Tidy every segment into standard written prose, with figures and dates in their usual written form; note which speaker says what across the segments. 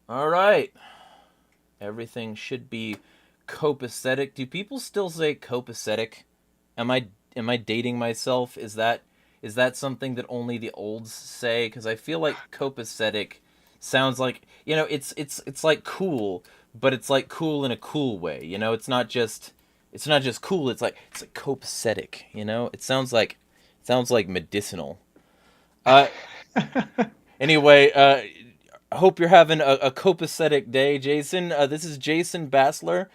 Speaker 1: All right. Everything should be copacetic. Do people still say copacetic? Am I am I dating myself? Is that something that only the olds say? Because I feel like copacetic sounds like it's like cool, but it's like cool in a cool way. It's not just cool. It's like copacetic. It sounds like medicinal. Uh, Anyway, I hope you're having a copacetic day, Jason. This is Jason Bassler.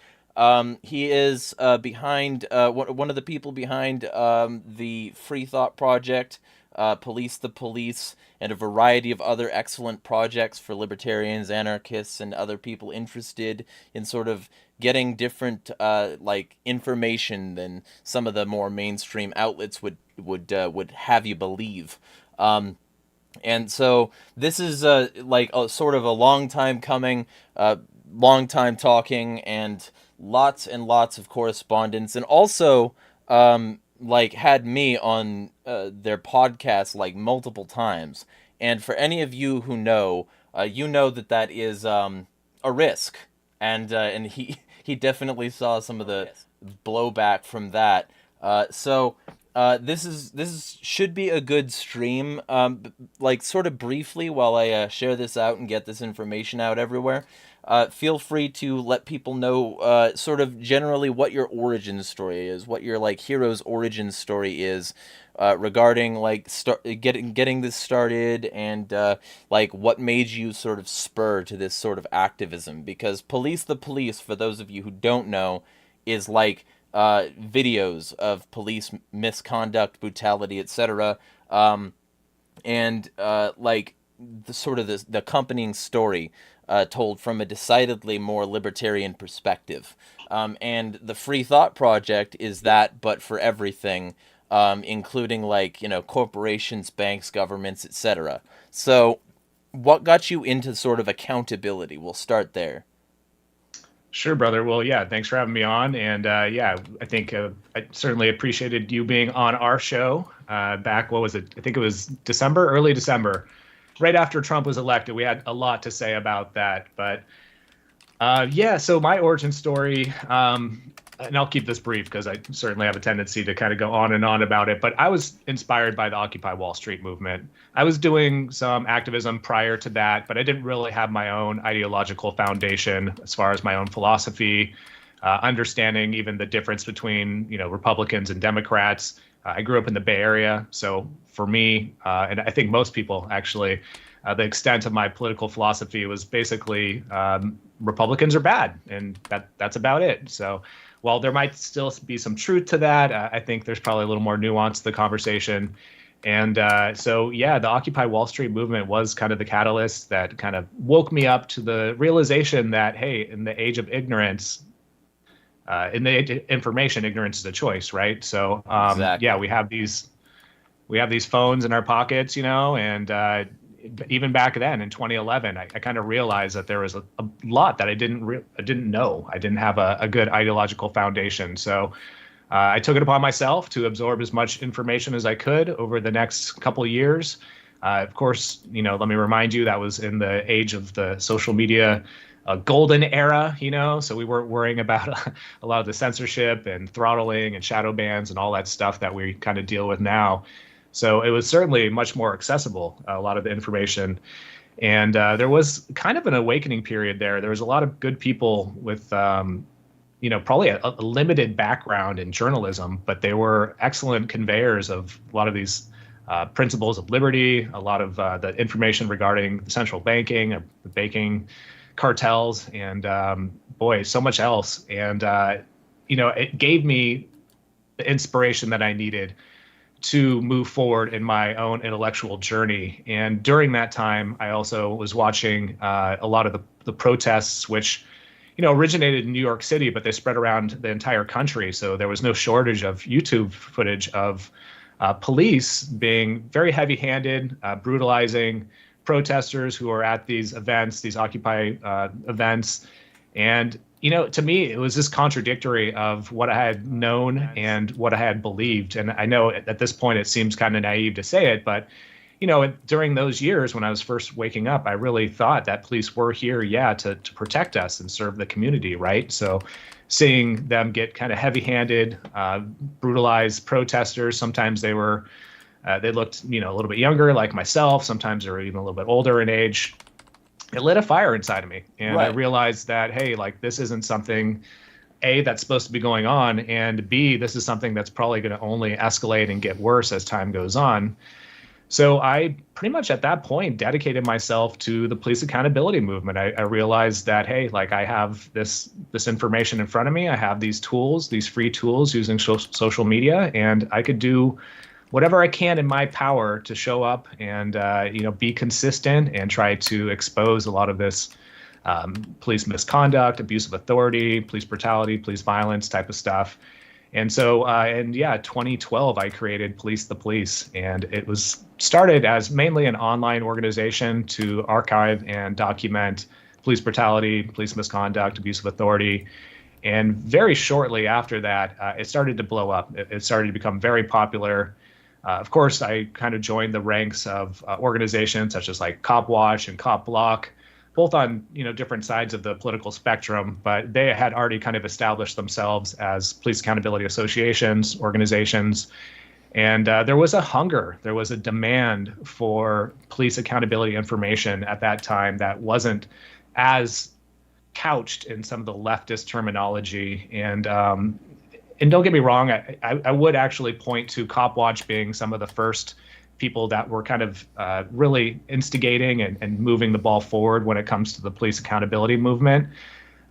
Speaker 1: He is behind one of the people behind the Free Thought Project, Police the Police, and a variety of other excellent projects for libertarians, anarchists, and other people interested in sort of getting different like information than some of the more mainstream outlets would have you believe. And so this is like a sort of a long time coming, long time talking, and lots of correspondence, and also like had me on their podcast like multiple times. And for any of you who know, you know that is a risk, and he definitely saw some of the
Speaker 2: Yes.
Speaker 1: blowback from that. This should be a good stream. Like sort of briefly, while I share this out and get this information out everywhere. Feel free to let people know, sort of generally what your origin story is, what your like hero's origin story is, regarding like getting this started, and like what made you sort of spur to this sort of activism. Because Police the Police, for those of you who don't know, is like videos of police misconduct, brutality, etc. And like the sort of the accompanying story told from a decidedly more libertarian perspective. And the Free Thought Project is that, but for everything, including like corporations, banks, governments, etc. So, what got you into sort of accountability? We'll start there.
Speaker 2: Sure, brother. Well, yeah, thanks for having me on. And yeah, I think I certainly appreciated you being on our show back. What was it? I think it was December, early December, right after Trump was elected. We had a lot to say about that. But yeah, so my origin story, and I'll keep this brief because I certainly have a tendency to kind of go on and on about it. But I was inspired by the Occupy Wall Street movement. I was doing some activism prior to that, but I didn't really have my own ideological foundation as far as my own philosophy, understanding even the difference between Republicans and Democrats. I grew up in the Bay Area, so for me, and I think most people actually, the extent of my political philosophy was basically Republicans are bad, and that's about it. So while there might still be some truth to that, I think there's probably a little more nuance to the conversation. And so, yeah, the Occupy Wall Street movement was kind of the catalyst that kind of woke me up to the realization that, hey, in the age of ignorance, in the age of information, ignorance is a choice, right? So, yeah,
Speaker 1: Exactly.
Speaker 2: we have these phones in our pockets, and even back then in 2011, I kind of realized that there was a lot that I didn't know. I didn't have a good ideological foundation. So I took it upon myself to absorb as much information as I could over the next couple of years. Of course, let me remind you that was in the age of the social media golden era, so we weren't worrying about a lot of the censorship and throttling and shadow bans and all that stuff that we kind of deal with now. So it was certainly much more accessible, a lot of the information. And there was kind of an awakening period there. There was a lot of good people with, probably a limited background in journalism, but they were excellent conveyors of a lot of these principles of liberty, a lot of the information regarding central banking, the banking cartels, and boy, so much else. And, it gave me the inspiration that I needed to move forward in my own intellectual journey. And during that time, I also was watching a lot of the protests, which, originated in New York City, but they spread around the entire country. So there was no shortage of YouTube footage of police being very heavy-handed, brutalizing protesters who are at these events, these Occupy events. And to me, it was this contradictory of what I had known and what I had believed. And I know at this point it seems kind of naive to say it, but during those years when I was first waking up, I really thought that police were here, to protect us and serve the community, right? So seeing them get kind of heavy-handed, brutalize protesters. Sometimes they looked, a little bit younger, like myself. Sometimes they were even a little bit older in age. It lit a fire inside of me, and I realized that, hey, like, this isn't something, A, that's supposed to be going on, and B, this is something that's probably going to only escalate and get worse as time goes on. So I pretty much at that point dedicated myself to the police accountability movement. I realized that, hey, like, I have this information in front of me. I have these tools, these free tools using social media, and I could do whatever I can in my power to show up and, be consistent and try to expose a lot of this police misconduct, abuse of authority, police brutality, police violence type of stuff. And so, 2012, I created Police the Police, and it was started as mainly an online organization to archive and document police brutality, police misconduct, abuse of authority. And very shortly after that, it started to blow up. It started to become very popular. Of course, I kind of joined the ranks of organizations such as like Cop Watch and Cop Block, both on different sides of the political spectrum, but they had already kind of established themselves as police accountability associations, organizations, and there was a hunger, there was a demand for police accountability information at that time that wasn't as couched in some of the leftist terminology. And don't get me wrong, I would actually point to Cop Watch being some of the first people that were kind of really instigating and moving the ball forward when it comes to the police accountability movement.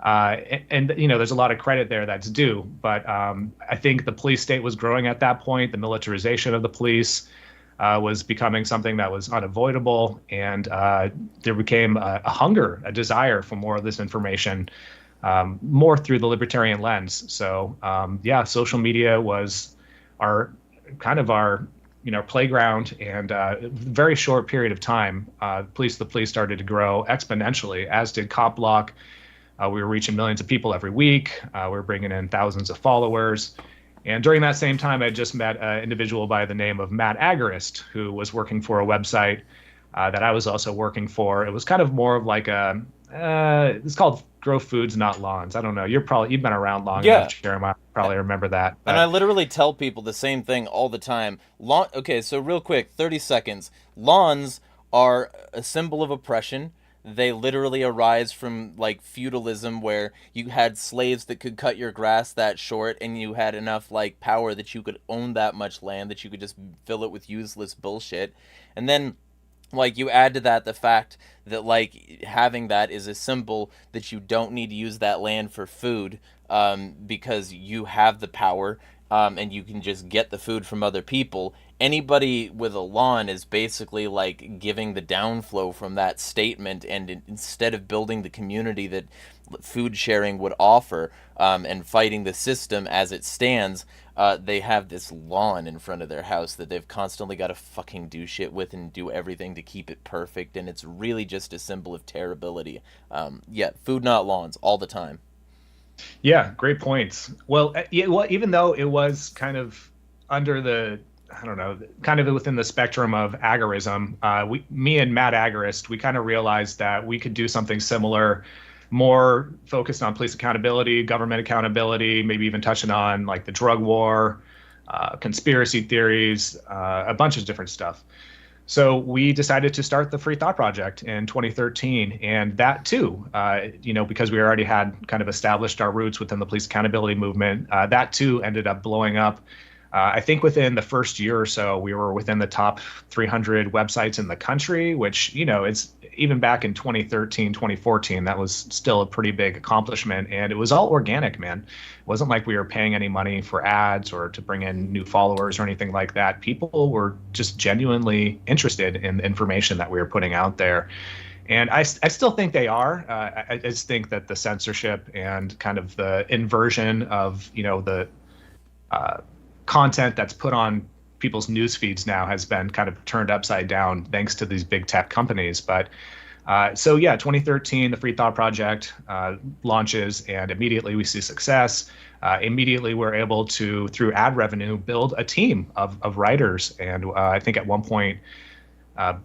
Speaker 2: There's a lot of credit there that's due. But I think the police state was growing at that point. The militarization of the police was becoming something that was unavoidable. And there became a hunger, a desire for more of this information, more through the libertarian lens. So, social media was our playground, and very short period of time, Police the Police started to grow exponentially, as did Cop Block. We were reaching millions of people every week. We were bringing in thousands of followers. And during that same time, I just met an individual by the name of Matt Agorist, who was working for a website that I was also working for. It was kind of more of like it's called Grow Foods, Not Lawns. I don't know. You've been around long enough, Jeremiah. Probably remember that.
Speaker 1: But... And I literally tell people the same thing all the time. Okay, so real quick, 30 seconds. Lawns are a symbol of oppression. They literally arise from like feudalism, where you had slaves that could cut your grass that short, and you had enough like power that you could own that much land, that you could just fill it with useless bullshit. And then like you add to that the fact that like having that is a symbol that you don't need to use that land for food, because you have the power, and you can just get the food from other people. Anybody with a lawn is basically like giving the downflow from that statement, and instead of building the community that food sharing would offer, and fighting the system as it stands, they have this lawn in front of their house that they've constantly got to fucking do shit with and do everything to keep it perfect, and it's really just a symbol of terribility. Food not lawns all the time.
Speaker 2: Yeah, great points. Well, even though it was kind of under the, I don't know, kind of within the spectrum of agorism, me and Matt Agorist, we kind of realized that we could do something similar, more focused on police accountability, government accountability, maybe even touching on like the drug war, conspiracy theories, a bunch of different stuff. So we decided to start the Free Thought Project in 2013, and that too, because we already had kind of established our roots within the police accountability movement, that too ended up blowing up. I think within the first year or so, we were within the top 300 websites in the country, which, it's even back in 2013, 2014, that was still a pretty big accomplishment. And it was all organic, man. It wasn't like we were paying any money for ads or to bring in new followers or anything like that. People were just genuinely interested in the information that we were putting out there. And I still think they are. I just think that the censorship and kind of the inversion of, the content that's put on people's news feeds now has been kind of turned upside down thanks to these big tech companies. But 2013, the Free Thought Project launches, and immediately we see success. Immediately we're able to, through ad revenue, build a team of writers. And I think at one point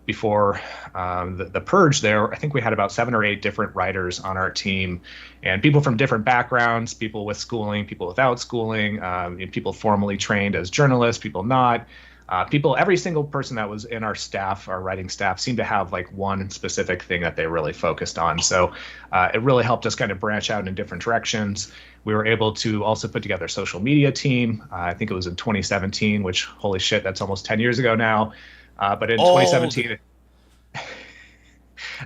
Speaker 2: before the purge there, I think we had about 7 or 8 different writers on our team, and people from different backgrounds, people with schooling, people without schooling, people formally trained as journalists, people not. Every single person that was in our staff, our writing staff, seemed to have like one specific thing that they really focused on. So it really helped us kind of branch out in different directions. We were able to also put together a social media team. I think it was in 2017, which, holy shit, that's almost 10 years ago now. But in
Speaker 1: Old.
Speaker 2: 2017,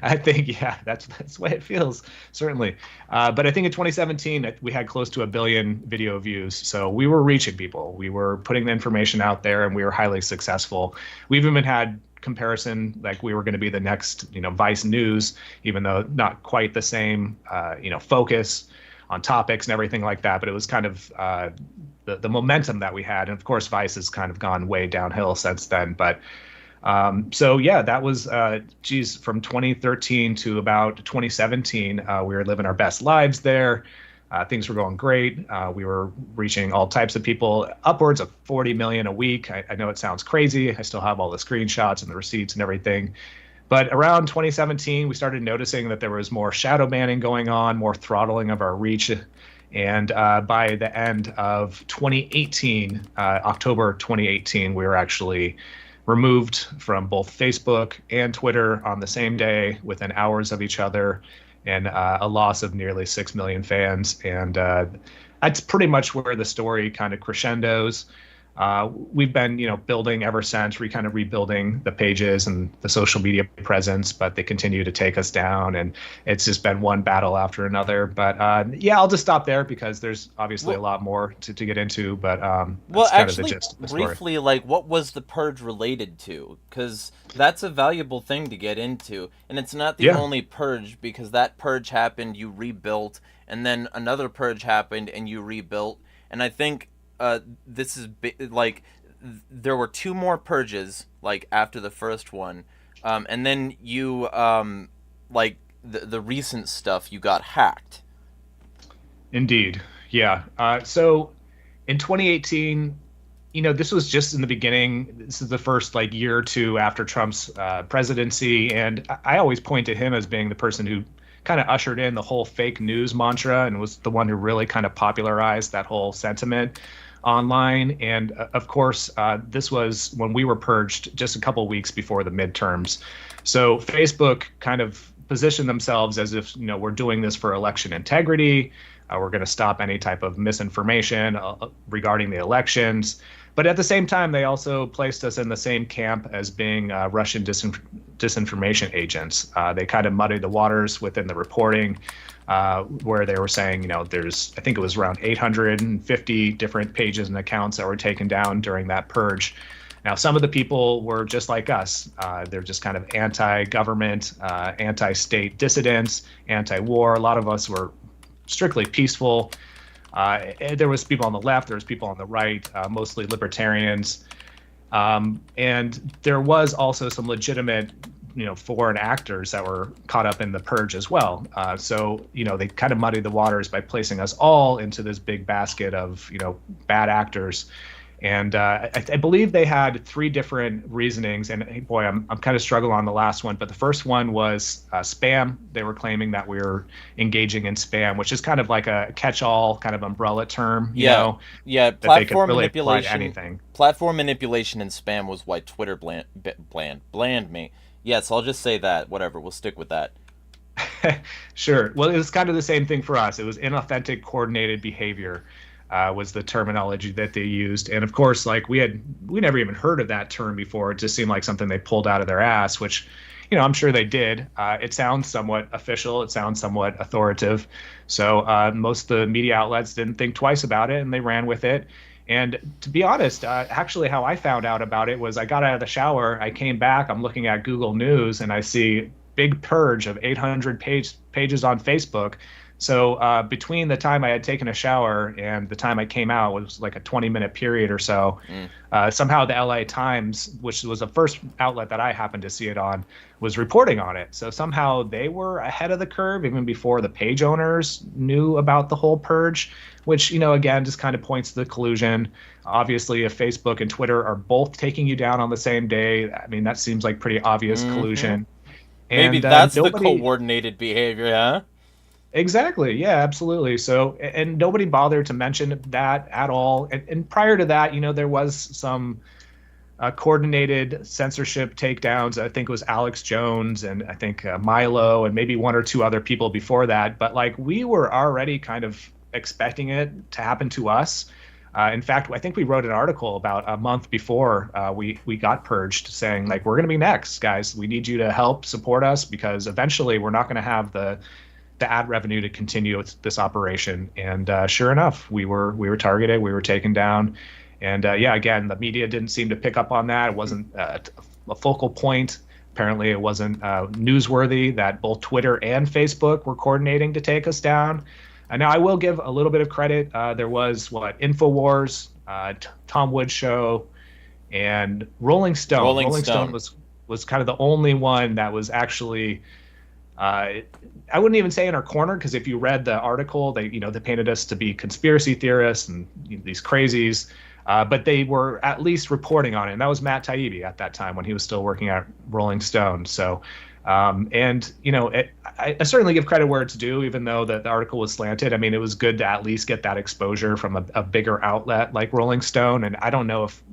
Speaker 2: I think, yeah, that's the way it feels, certainly. But I think in 2017, we had close to 1 billion video views. So we were reaching people. We were putting the information out there, and we were highly successful. We've even had comparison, like we were going to be the next, Vice News, even though not quite the same, focus on topics and everything like that. But it was kind of the momentum that we had. And of course, Vice has kind of gone way downhill since then. But so yeah, that was, from 2013 to about 2017, we were living our best lives there. Things were going great. We were reaching all types of people, upwards of 40 million a week. I know it sounds crazy. I still have all the screenshots and the receipts and everything. But around 2017, we started noticing that there was more shadow banning going on, more throttling of our reach. And by the end of 2018, October 2018, we were actually removed from both Facebook and Twitter on the same day within hours of each other, and a loss of nearly 6 million fans. And that's pretty much where the story kind of crescendos. We've been, building ever since, kind of rebuilding the pages and the social media presence, but they continue to take us down, and it's just been one battle after another. But yeah, I'll just stop there because there's obviously a lot more to get into. But
Speaker 1: Well,
Speaker 2: that's kind of the
Speaker 1: actually,
Speaker 2: gist of the story.
Speaker 1: briefly, like, what was the purge related to? Because that's a valuable thing to get into. And it's not the
Speaker 2: Yeah.
Speaker 1: only purge, because that purge happened, you rebuilt, and then another purge happened, and you rebuilt. And I think this is, like, there were 2 more purges, like, after the first one. And then you, like, the recent stuff, you got hacked.
Speaker 2: Indeed. Yeah. So in 2018, this was just in the beginning. This is the first like year or two after Trump's presidency. And I always point to him as being the person who kind of ushered in the whole fake news mantra and was the one who really kind of popularized that whole sentiment online. And of course, this was when we were purged just a couple weeks before the midterms. So Facebook kind of positioned themselves as if, we're doing this for election integrity. We're going to stop any type of misinformation regarding the elections. But at the same time, they also placed us in the same camp as being Russian disinformation agents. They kind of muddied the waters within the reporting, where they were saying, I think it was around 850 different pages and accounts that were taken down during that purge. Now, some of the people were just like us. They're just kind of anti-government, anti-state dissidents, anti-war. A lot of us were strictly peaceful. There was people on the left, there was people on the right, mostly libertarians. And there was also some legitimate, foreign actors that were caught up in the purge as well. So, they kind of muddied the waters by placing us all into this big basket of, bad actors. And I believe they had 3 different reasonings. And hey, boy, I'm kind of struggling on the last one. But the first one was spam. They were claiming that we were engaging in spam, which is kind of like a catch-all kind of umbrella term,
Speaker 1: Yeah, yeah.
Speaker 2: that they could really apply to anything.
Speaker 1: Platform manipulation and spam was why Twitter bland me. Yes, I'll just say that. Whatever, we'll stick with that.
Speaker 2: Sure. Well, it was kind of the same thing for us. It was inauthentic coordinated behavior. Was the terminology that they used. And of course, like we never even heard of that term before. It just seemed like something they pulled out of their ass, which, I'm sure they did. It sounds somewhat official. It sounds somewhat authoritative. So most of the media outlets didn't think twice about it, and they ran with it. And to be honest, actually how I found out about it was I got out of the shower, I came back, I'm looking at Google News, and I see big purge of 800 pages on Facebook. So between the time I had taken a shower and the time I came out was like a 20-minute period or so.
Speaker 1: Mm.
Speaker 2: Somehow the LA Times, which was the first outlet that I happened to see it on, was reporting on it. So somehow they were ahead of the curve even before the page owners knew about the whole purge, which, again, just kind of points to the collusion. Obviously, if Facebook and Twitter are both taking you down on the same day, I mean, that seems like pretty obvious
Speaker 1: Mm-hmm.
Speaker 2: collusion.
Speaker 1: Maybe
Speaker 2: And
Speaker 1: that's the
Speaker 2: nobody.
Speaker 1: coordinated behavior, huh?
Speaker 2: Exactly. Yeah, absolutely. So, and nobody bothered to mention that at all. And prior to that, there was some coordinated censorship takedowns. I think it was Alex Jones and I think Milo and maybe one or two other people before that. But like we were already kind of expecting it to happen to us. In fact, I think we wrote an article about a month before we got purged, saying like we're going to be next, guys. We need you to help support us because eventually we're not going to have the ad revenue to continue with this operation. And sure enough, we were targeted, we were taken down. And yeah, again, the media didn't seem to pick up on that. It wasn't a focal point. Apparently, it wasn't newsworthy that both Twitter and Facebook were coordinating to take us down. Now, I will give a little bit of credit. There was InfoWars, Tom Woods Show, and Rolling Stone.
Speaker 1: Rolling Stone.
Speaker 2: Was kind of the only one that was actually I wouldn't even say in our corner, because if you read the article, they painted us to be conspiracy theorists and these crazies, but they were at least reporting on it. And that was Matt Taibbi at that time when he was still working at Rolling Stone. So, and I certainly give credit where it's due, even though the article was slanted. I mean, it was good to at least get that exposure from a bigger outlet like Rolling Stone. And I don't know if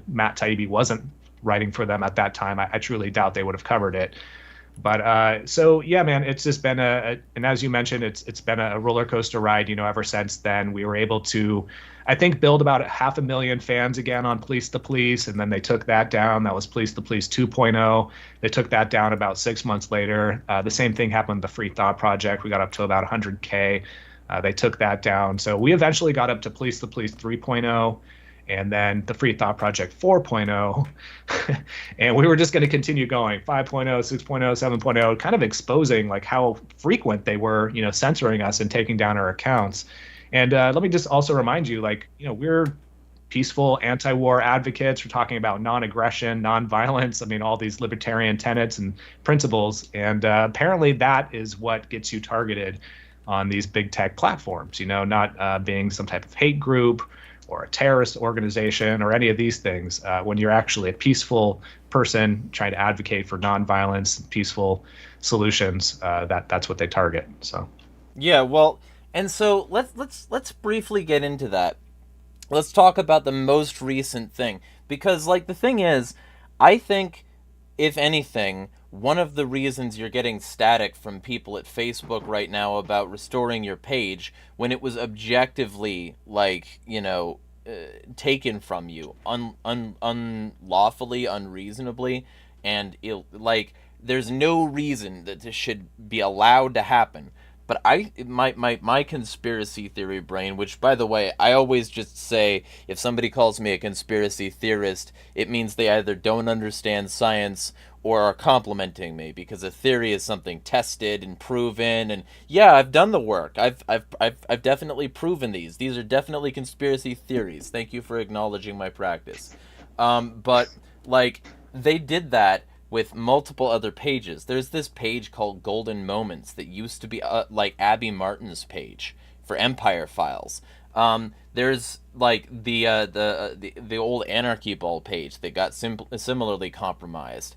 Speaker 2: Matt Taibbi wasn't writing for them at that time, I truly doubt they would have covered it. But so yeah, man, it's just been and as you mentioned, it's been a roller coaster ride, ever since then. We were able to, I think, build about 500,000 fans again on Police the Police, and then they took that down. That was Police the Police 2.0. They took that down about 6 months later. The same thing happened with the Free Thought Project. We got up to about 100K. They took that down. So we eventually got up to Police the Police 3.0. And then the Free Thought Project 4.0. And we were just going to continue going 5.0, 6.0, 7.0, kind of exposing like how frequent they were, censoring us and taking down our accounts. And let me just also remind you, like, we're peaceful anti-war advocates. We're talking about non-aggression, non-violence. I mean, all these libertarian tenets and principles. And apparently that is what gets you targeted on these big tech platforms, not being some type of hate group or a terrorist organization or any of these things, when you're actually a peaceful person trying to advocate for nonviolence, peaceful solutions, that's what they target. So
Speaker 1: Yeah, well, and so let's briefly get into that. Let's talk about the most recent thing, because like the thing is, I think if anything, one of the reasons you're getting static from people at Facebook right now about restoring your page when it was objectively like, taken from you unlawfully, unreasonably, and there's no reason that this should be allowed to happen. But my conspiracy theory brain, which by the way, I always just say if somebody calls me a conspiracy theorist, it means they either don't understand science or are complimenting me, because a theory is something tested and proven. And yeah, I've done the work. I've definitely proven these. These are definitely conspiracy theories. Thank you for acknowledging my practice. But like they did that with multiple other pages. There's this page called Golden Moments that used to be like Abby Martin's page for Empire Files. There's like the old Anarchy Ball page that got similarly compromised.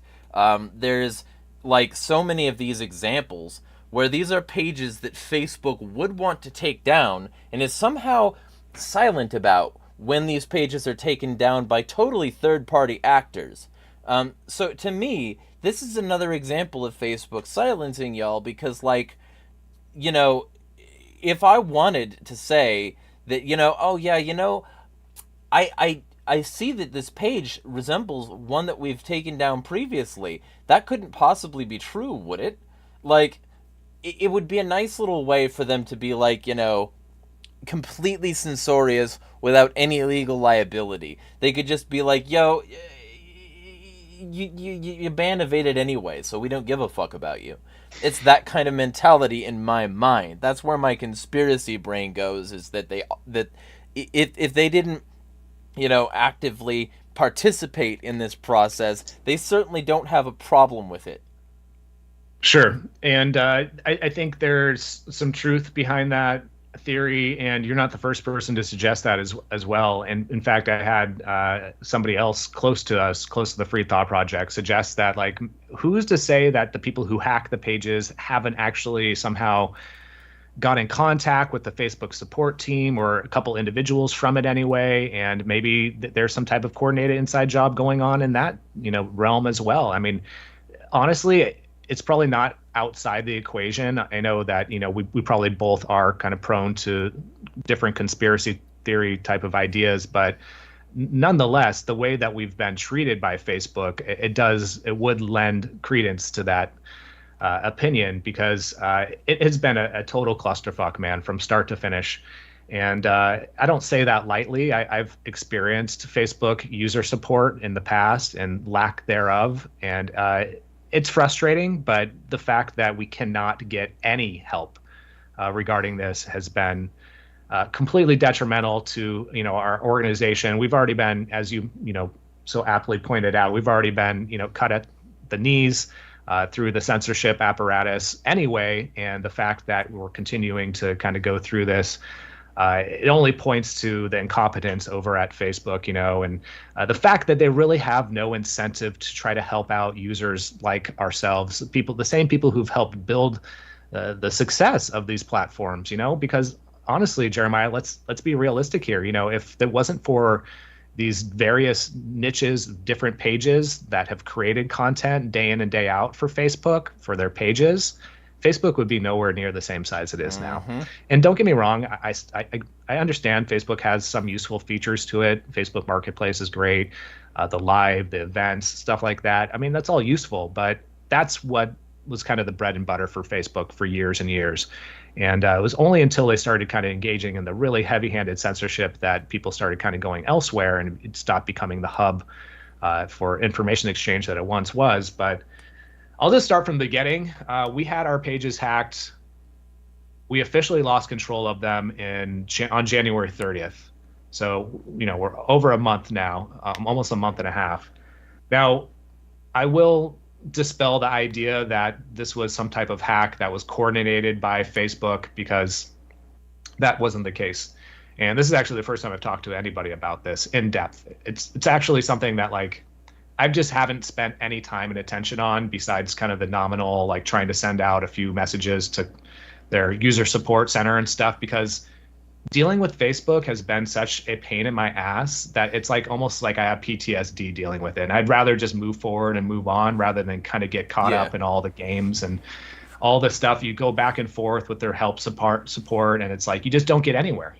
Speaker 1: There's like so many of these examples where these are pages that Facebook would want to take down and is somehow silent about when these pages are taken down by totally third-party actors. So to me, this is another example of Facebook silencing y'all, because like, if I wanted to say that, oh yeah, I see that this page resembles one that we've taken down previously. That couldn't possibly be true, would it? Like, it would be a nice little way for them to be like, completely censorious without any legal liability. They could just be like, yo, you ban evaded anyway, so we don't give a fuck about you. It's that kind of mentality in my mind. That's where my conspiracy brain goes, is that if they didn't, actively participate in this process, they certainly don't have a problem with it.
Speaker 2: Sure. And I think there's some truth behind that theory, and you're not the first person to suggest that as well. And in fact, I had somebody else close to us, close to the Free Thought Project, suggest that, like, who's to say that the people who hack the pages haven't actually somehow got in contact with the Facebook support team or a couple individuals from it anyway, and maybe there's some type of coordinated inside job going on in that, realm as well. I mean, honestly, it's probably not outside the equation. I know that, we probably both are kind of prone to different conspiracy theory type of ideas, but nonetheless, the way that we've been treated by Facebook, it would lend credence to that opinion, because it has been a total clusterfuck, man, from start to finish. And I don't say that lightly. I've experienced Facebook user support in the past and lack thereof. And it's frustrating, but the fact that we cannot get any help regarding this has been completely detrimental to, our organization. We've already been, as you so aptly pointed out, we've already been, cut at the knees through the censorship apparatus anyway. And the fact that we're continuing to kind of go through this, it only points to the incompetence over at Facebook, and the fact that they really have no incentive to try to help out users like ourselves, the same people who've helped build the success of these platforms, because honestly, Jeremiah, let's be realistic here. If it wasn't for these various niches, different pages that have created content day in and day out for Facebook, for their pages, Facebook would be nowhere near the same size it is now. And don't get me wrong, I understand Facebook has some useful features to it. Facebook Marketplace is great. The live, the events, stuff like that. I mean, that's all useful, but that's what was kind of the bread and butter for Facebook for years and years. And it was only until they started kind of engaging in the really heavy-handed censorship that people started kind of going elsewhere, and it stopped becoming the hub for information exchange that it once was. But I'll just start from the beginning. We had our pages hacked. We officially lost control of them on January 30th. So, we're over a month now, almost a month and a half. Now, I will dispel the idea that this was some type of hack that was coordinated by Facebook, because that wasn't the case. And this is actually the first time I've talked to anybody about this in depth. It's actually something that, like, I just haven't spent any time and attention on, besides kind of the nominal, like trying to send out a few messages to their user support center and stuff, because dealing with Facebook has been such a pain in my ass that it's like almost like I have PTSD dealing with it. And I'd rather just move forward and move on rather than kind of get caught up in all the games and all the stuff. You go back and forth with their help support, and it's like you just don't get anywhere,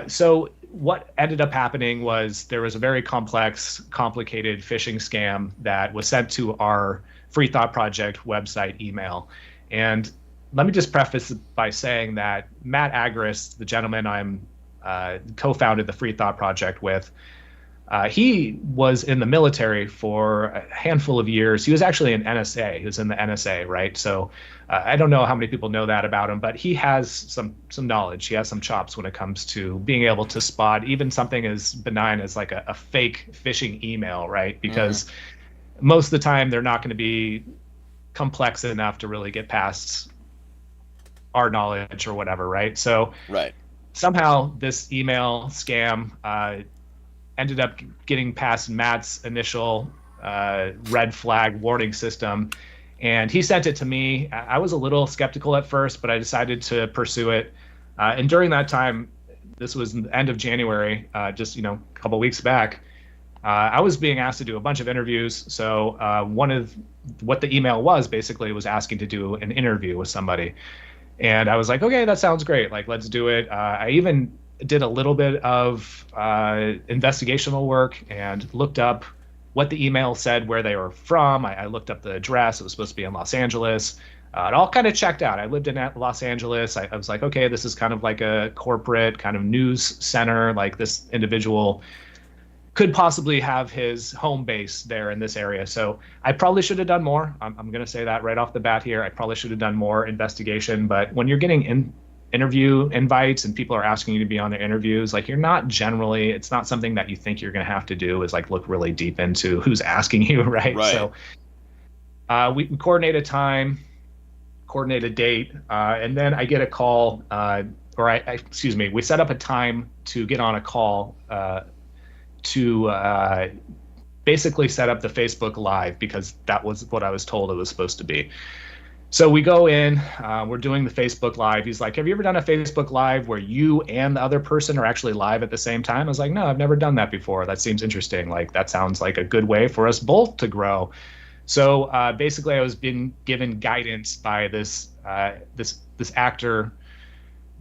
Speaker 2: So what ended up happening was there was a very complex, complicated phishing scam that was sent to our Free Thought Project website email. And let me just preface by saying that Matt Agorist, the gentleman I'm co-founded the Free Thought Project with, he was in the military for a handful of years. He was actually an NSA. He was in the NSA, right? So I don't know how many people know that about him, but he has some knowledge. He has some chops when it comes to being able to spot even something as benign as like a fake phishing email, right? Because most of the time they're not going to be complex enough to really get past our knowledge or whatever, right? So somehow this email scam ended up getting past Matt's initial red flag warning system, and he sent it to me. I was a little skeptical at first, but I decided to pursue it. And during that time, this was the end of January, just a couple weeks back, I was being asked to do a bunch of interviews. So one of what the email was basically was asking to do an interview with somebody. And I was like, okay, that sounds great. Like, let's do it. I even did a little bit of investigational work and looked up what the email said, where they were from. I looked up the address. It was supposed to be in Los Angeles. It all kind of checked out. I lived in Los Angeles. I was like, okay, this is kind of like a corporate kind of news center. Like, this individual could possibly have his home base there in this area. So I probably should have done more. I'm going to say that right off the bat here. I probably should have done more investigation. But when you're getting interview invites and people are asking you to be on their interviews, like you're not generally, it's not something that you think you're going to have to do is like look really deep into who's asking you, right? So we coordinate a time, coordinate a date, and then I get a call, excuse me, we set up a time to get on a call to basically set up the Facebook Live, because that was what I was told it was supposed to be. So we go in, we're doing the Facebook Live. He's like, have you ever done a Facebook Live where you and the other person are actually live at the same time? I was like, no, I've never done that before. That seems interesting. Like, that sounds like a good way for us both to grow. So basically I was being given guidance by this actor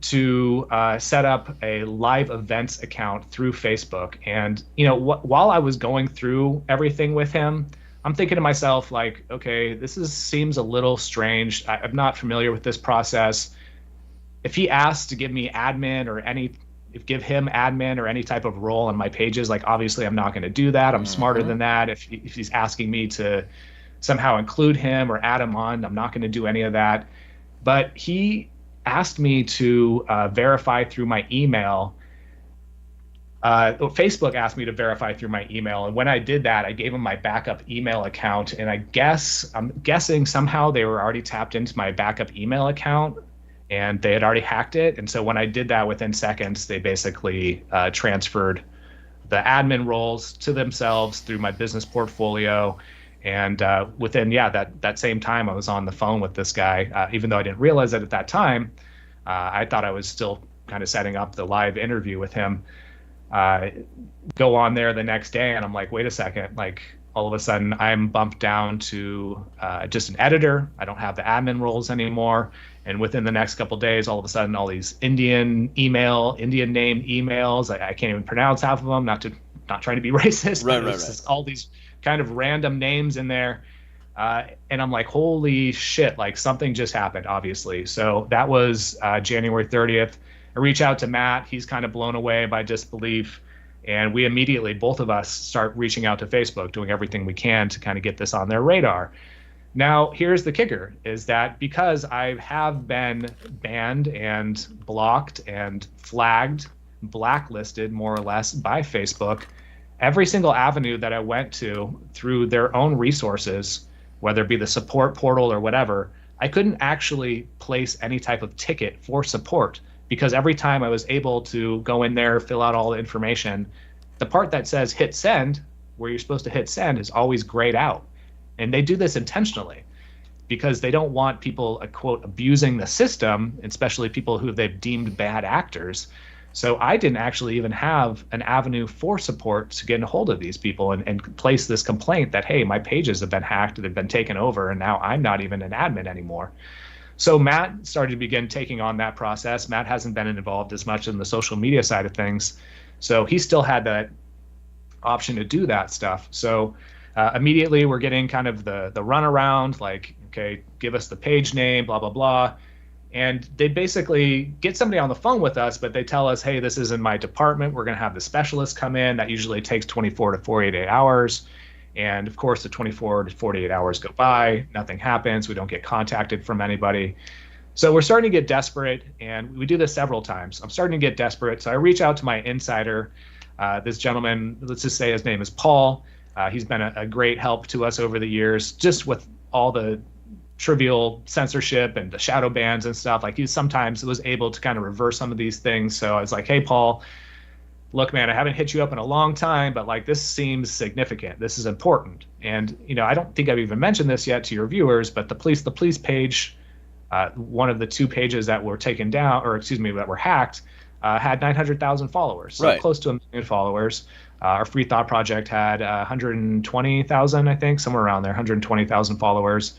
Speaker 2: to set up a live events account through Facebook. And, you know, while I was going through everything with him, I'm thinking to myself, like, okay, this seems a little strange. I'm not familiar with this process. If he asked to give me admin or give him admin or any type of role on my pages, like, obviously I'm not going to do that. I'm smarter than that. If he's asking me to somehow include him or add him on, I'm not going to do any of that. But he asked me to verify through my email. Facebook asked me to verify through my email. And when I did that, I gave him my backup email account. And I'm guessing somehow they were already tapped into my backup email account and they had already hacked it. And so when I did that, within seconds, they basically transferred the admin roles to themselves through my business portfolio. And within, that same time, I was on the phone with this guy, even though I didn't realize it at that time. I thought I was still kind of setting up the live interview with him. Go on there the next day, and I'm like, wait a second, like, all of a sudden I'm bumped down to just an editor. I don't have the admin roles anymore. And within the next couple of days, all of a sudden, all these Indian name emails, I can't even pronounce half of them, not trying to be racist, but just all these kind of random names in there. And I'm like, holy shit, like something just happened, obviously. So that was January 30th. I reach out to Matt. He's kind of blown away by disbelief. And we immediately, both of us, start reaching out to Facebook, doing everything we can to kind of get this on their radar. Now, here's the kicker, is that because I have been banned and blocked and flagged, blacklisted more or less by Facebook, every single avenue that I went to through their own resources, whether it be the support portal or whatever, I couldn't actually place any type of ticket for support, because every time I was able to go in there, fill out all the information, the part that says hit send, where you're supposed to hit send, is always grayed out. And they do this intentionally because they don't want people, quote, abusing the system, especially people who they've deemed bad actors. So I didn't actually even have an avenue for support to get a hold of these people and place this complaint that, hey, my pages have been hacked, they've been taken over, and now I'm not even an admin anymore. So Matt started to begin taking on that process. Matt hasn't been involved as much in the social media side of things. So he still had that option to do that stuff. So immediately we're getting kind of the runaround, like, okay, give us the page name, blah, blah, blah. And they basically get somebody on the phone with us, but they tell us, hey, this isn't my department. We're going to have the specialist come in. That usually takes 24 to 48 hours. And of course, the 24 to 48 hours go by. Nothing happens. We don't get contacted from anybody. So we're starting to get desperate. And we do this several times. I'm starting to get desperate. So I reach out to my insider, this gentleman, let's just say his name is Paul. He's been a great help to us over the years, just with all the trivial censorship and the shadow bans and stuff. Like, he sometimes was able to kind of reverse some of these things. So I was like, hey, Paul, look, man, I haven't hit you up in a long time, but like, this seems significant. This is important. And, you know, I don't think I've even mentioned this yet to your viewers, but the police page, one of the two pages that were taken down, or excuse me, that were hacked, had 900,000 followers. So close to 1 million followers. Our Free Thought Project had 120,000, I think, somewhere around there, 120,000 followers.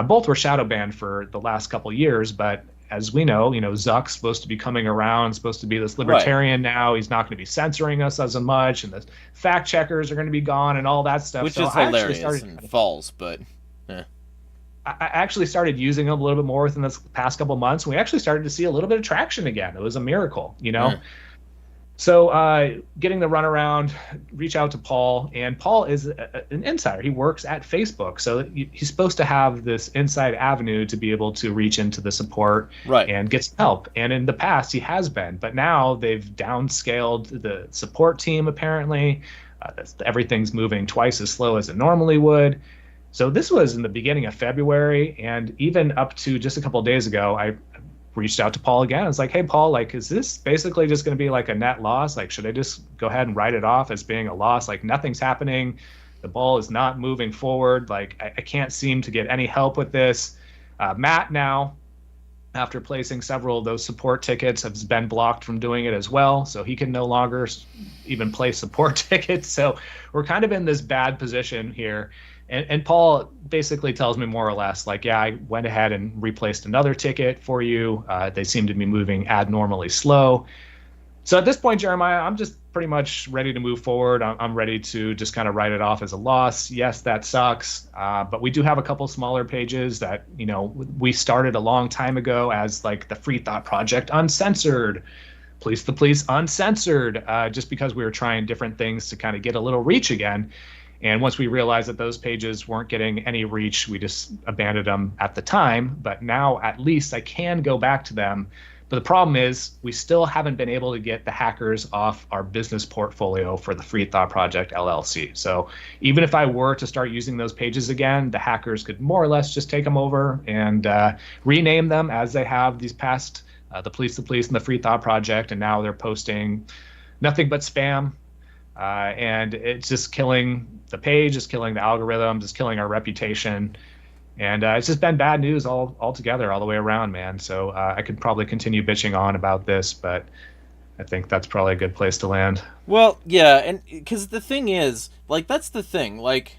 Speaker 2: Both were shadow banned for the last couple of years, but as we know, Zuck's supposed to be coming around, supposed to be this libertarian now. He's not going to be censoring us as much, and the fact checkers are going to be gone and all that stuff.
Speaker 1: Which is hilarious and false, but
Speaker 2: I actually started using them a little bit more within this past couple of months. We actually started to see a little bit of traction again. It was a miracle, So getting the runaround, reach out to Paul, and Paul is an insider. He works at Facebook, so he's supposed to have this inside avenue to be able to reach into the support
Speaker 1: Right.
Speaker 2: and get some help. And in the past, he has been, but now they've downscaled the support team. Apparently, everything's moving twice as slow as it normally would. So this was in the beginning of February, and even up to just a couple of days ago, I reached out to Paul again. It's like, hey, Paul, like, is this basically just going to be like a net loss? Like, should I just go ahead and write it off as being a loss? Like, nothing's happening. The ball is not moving forward. Like, I can't seem to get any help with this. Matt now, after placing several of those support tickets, has been blocked from doing it as well. So he can no longer even place support tickets. So we're kind of in this bad position here. And Paul basically tells me more or less like, yeah, I went ahead and replaced another ticket for you. They seem to be moving abnormally slow. So at this point, Jeremiah, I'm just pretty much ready to move forward. I'm ready to just kind of write it off as a loss. Yes, that sucks. But we do have a couple smaller pages that, you know, we started a long time ago as like the Free Thought Project Uncensored, Police the Police Uncensored, just because we were trying different things to kind of get a little reach again. And once we realized that those pages weren't getting any reach, we just abandoned them at the time. But now at least I can go back to them. But the problem is we still haven't been able to get the hackers off our business portfolio for the Free Thought Project LLC. So even if I were to start using those pages again, the hackers could more or less just take them over and rename them as they have these past, the Police, and the Free Thought Project. And now they're posting nothing but spam. And it's just killing the page, it's killing the algorithms, it's killing our reputation. And it's just been bad news all together, all the way around, man. So I could probably continue bitching on about this, but I think that's probably a good place to land.
Speaker 1: Well, yeah, and because the thing is, like, that's the thing. Like,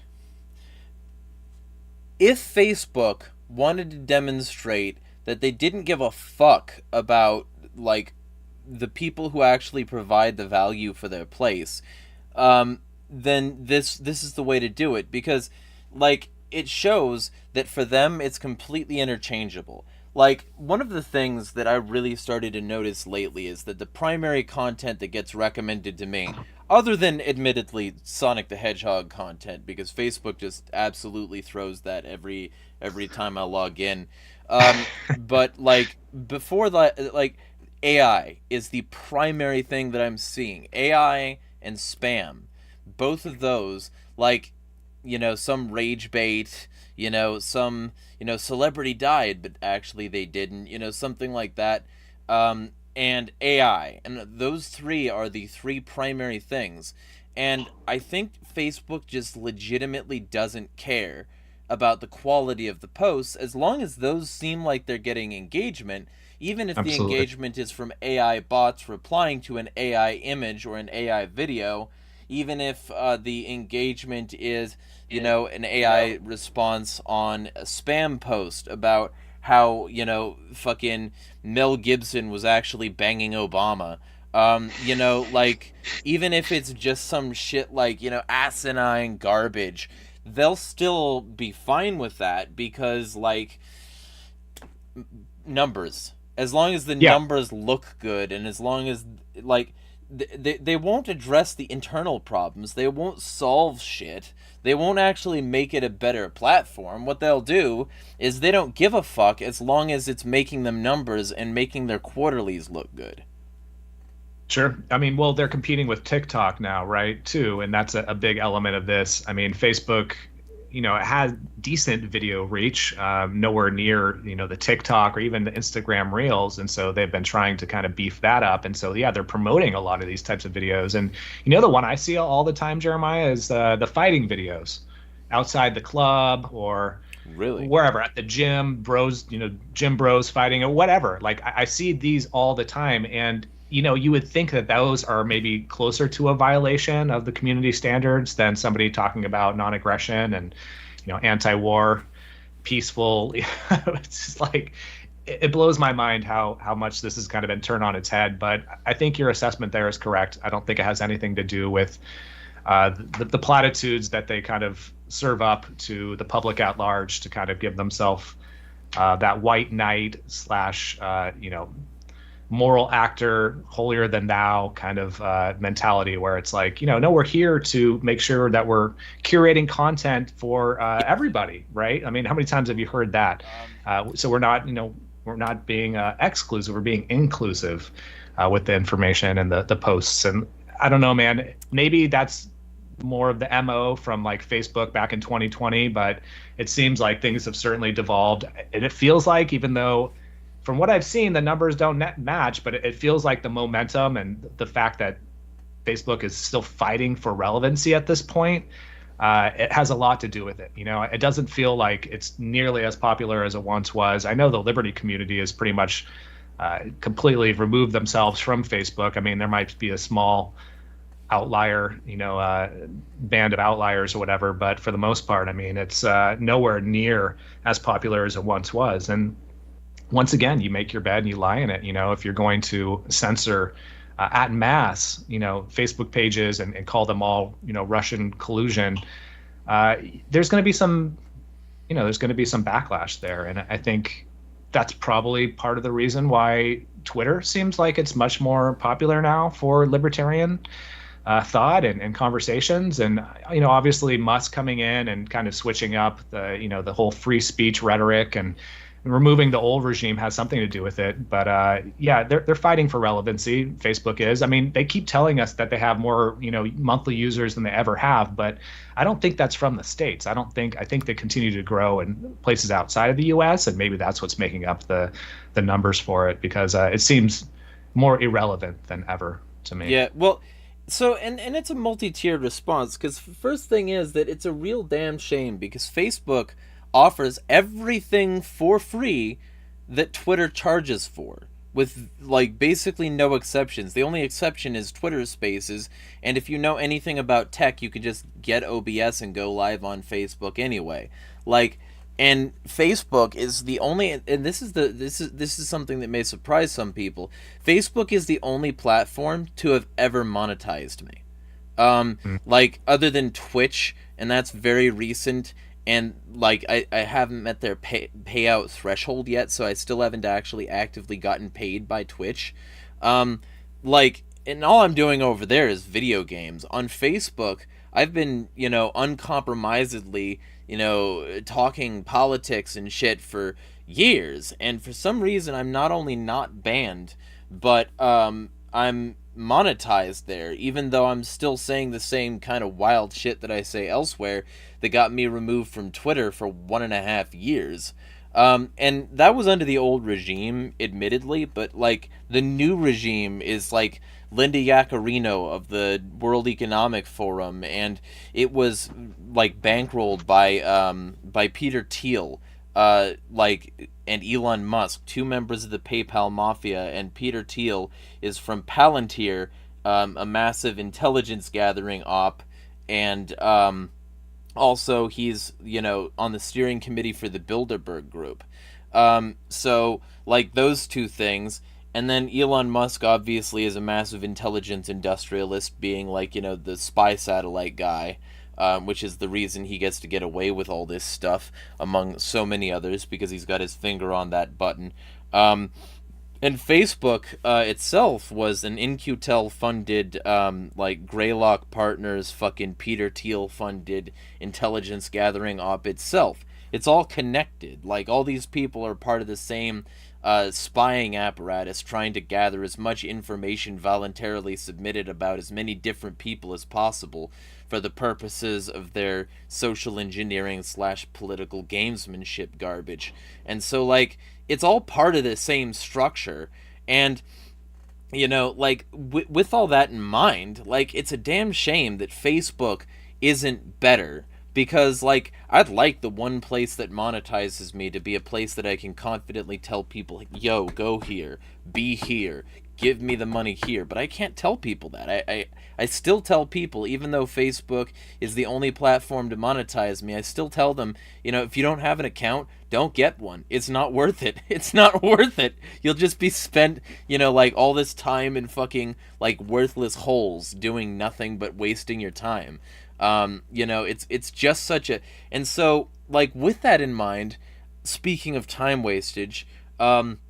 Speaker 1: if Facebook wanted to demonstrate that they didn't give a fuck about, like, the people who actually provide the value for their place, then this is the way to do it, because, like, it shows that for them it's completely interchangeable. Like, one of the things that I really started to notice lately is that the primary content that gets recommended to me, other than admittedly Sonic the Hedgehog content, because Facebook just absolutely throws that every time I log in, but like before that, like, AI is the primary thing that I'm seeing. AI and spam, both of those, like, you know, some rage bait, you know, some, you know, celebrity died, but actually they didn't, you know, something like that. And AI. And those three are the three primary things. And I think Facebook just legitimately doesn't care about the quality of the posts as long as those seem like they're getting engagement, even if the
Speaker 2: Absolutely.
Speaker 1: engagement is from AI bots replying to an AI image or an AI video, even if the engagement is, you know, an AI response on a spam post about how, you know, fucking Mel Gibson was actually banging Obama. You know, like, even if it's just some shit like, you know, asinine garbage, they'll still be fine with that because, like, numbers. As long as the
Speaker 2: Yeah,
Speaker 1: numbers look good and as long as, like, they won't address the internal problems. They won't solve shit. They won't actually make it a better platform. What they'll do is they don't give a fuck as long as it's making them numbers and making their quarterlies look good.
Speaker 2: sure. I mean, well, they're competing with TikTok now, right? Too, and that's a big element of this. I mean, Facebook, you know, it has decent video reach, nowhere near, you know, the TikTok or even the Instagram Reels, and so they've been trying to kind of beef that up. And so, yeah, they're promoting a lot of these types of videos. And you know, the one I see all the time, Jeremiah, is the fighting videos outside the club or
Speaker 1: Really?
Speaker 2: wherever at the gym, bros, you know, gym bros fighting or whatever. Like I see these all the time, and you know, you would think that those are maybe closer to a violation of the community standards than somebody talking about non-aggression and, you know, anti-war, peaceful. It's just like it blows my mind how much this has kind of been turned on its head. But I think your assessment there is correct. I don't think it has anything to do with the platitudes that they kind of serve up to the public at large to kind of give themselves that white knight slash, you know, moral actor, holier than thou kind of mentality, where it's like, no, we're here to make sure that we're curating content for everybody, right? I mean, how many times have you heard that? So we're not, we're not being exclusive, we're being inclusive with the information and the posts. And I don't know, man, maybe that's more of the MO from like Facebook back in 2020, but it seems like things have certainly devolved. And it feels like, even though from what I've seen, the numbers don't match, but it feels like the momentum and the fact that Facebook is still fighting for relevancy at this point, it has a lot to do with it. It doesn't feel like it's nearly as popular as it once was. I know the Liberty community is pretty much completely removed themselves from Facebook. I mean, there might be a small outlier, band of outliers or whatever, but for the most part, I mean, it's nowhere near as popular as it once was. And once again, you make your bed and you lie in it. If you're going to censor at mass, Facebook pages and call them all, Russian collusion, there's going to be some, there's going to be some backlash there. And I think that's probably part of the reason why Twitter seems like it's much more popular now for libertarian thought and conversations. And obviously Musk coming in and kind of switching up the whole free speech rhetoric and removing the old regime has something to do with it. But yeah, they're fighting for relevancy. Facebook is. I mean, they keep telling us that they have more monthly users than they ever have, but I don't think that's from the States. I think they continue to grow in places outside of the US, and maybe that's what's making up the numbers for it, because it seems more irrelevant than ever to me.
Speaker 1: Yeah, well, so and it's a multi-tiered response, because first thing is that it's a real damn shame because Facebook offers everything for free that Twitter charges for, with like basically no exceptions. The only exception is Twitter Spaces, and if you know anything about tech, you could just get OBS and go live on Facebook anyway. Like, and Facebook is the only, and this is something that may surprise some people. Facebook is the only platform to have ever monetized me. Like, other than Twitch, and that's very recent, and like I haven't met their payout threshold yet, so I still haven't actually actively gotten paid by Twitch. Like, and all I'm doing over there is video games. On Facebook, I've been, uncompromisedly, talking politics and shit for years, and for some reason I'm not only not banned, but I'm monetized there, even though I'm still saying the same kind of wild shit that I say elsewhere that got me removed from Twitter for 1.5 years. And that was under the old regime, admittedly, but like the new regime is like Linda Yaccarino of the World Economic Forum, and it was like bankrolled by Peter Thiel, and Elon Musk, two members of the PayPal mafia, and Peter Thiel is from Palantir, a massive intelligence gathering op, and also he's on the steering committee for the Bilderberg Group. So like those two things. And then Elon Musk obviously is a massive intelligence industrialist, being like, the spy satellite guy, which is the reason he gets to get away with all this stuff, among so many others, because he's got his finger on that button. And Facebook itself was an In-Q-Tel funded, like Greylock Partners, fucking Peter Thiel funded intelligence gathering op itself. It's all connected. Like, all these people are part of the same spying apparatus, trying to gather as much information voluntarily submitted about as many different people as possible for the purposes of their social engineering / political gamesmanship garbage. And so, like, it's all part of the same structure. And, like, with all that in mind, like, it's a damn shame that Facebook isn't better. Because, like, I'd like the one place that monetizes me to be a place that I can confidently tell people, yo, go here, be here, give me the money here. But I can't tell people that. I still tell people, even though Facebook is the only platform to monetize me, I still tell them, if you don't have an account, don't get one. It's not worth it. It's not worth it. You'll just be spent, like, all this time in fucking, like, worthless holes doing nothing but wasting your time. It's just such a, and so, like, with that in mind, speaking of time wastage, like,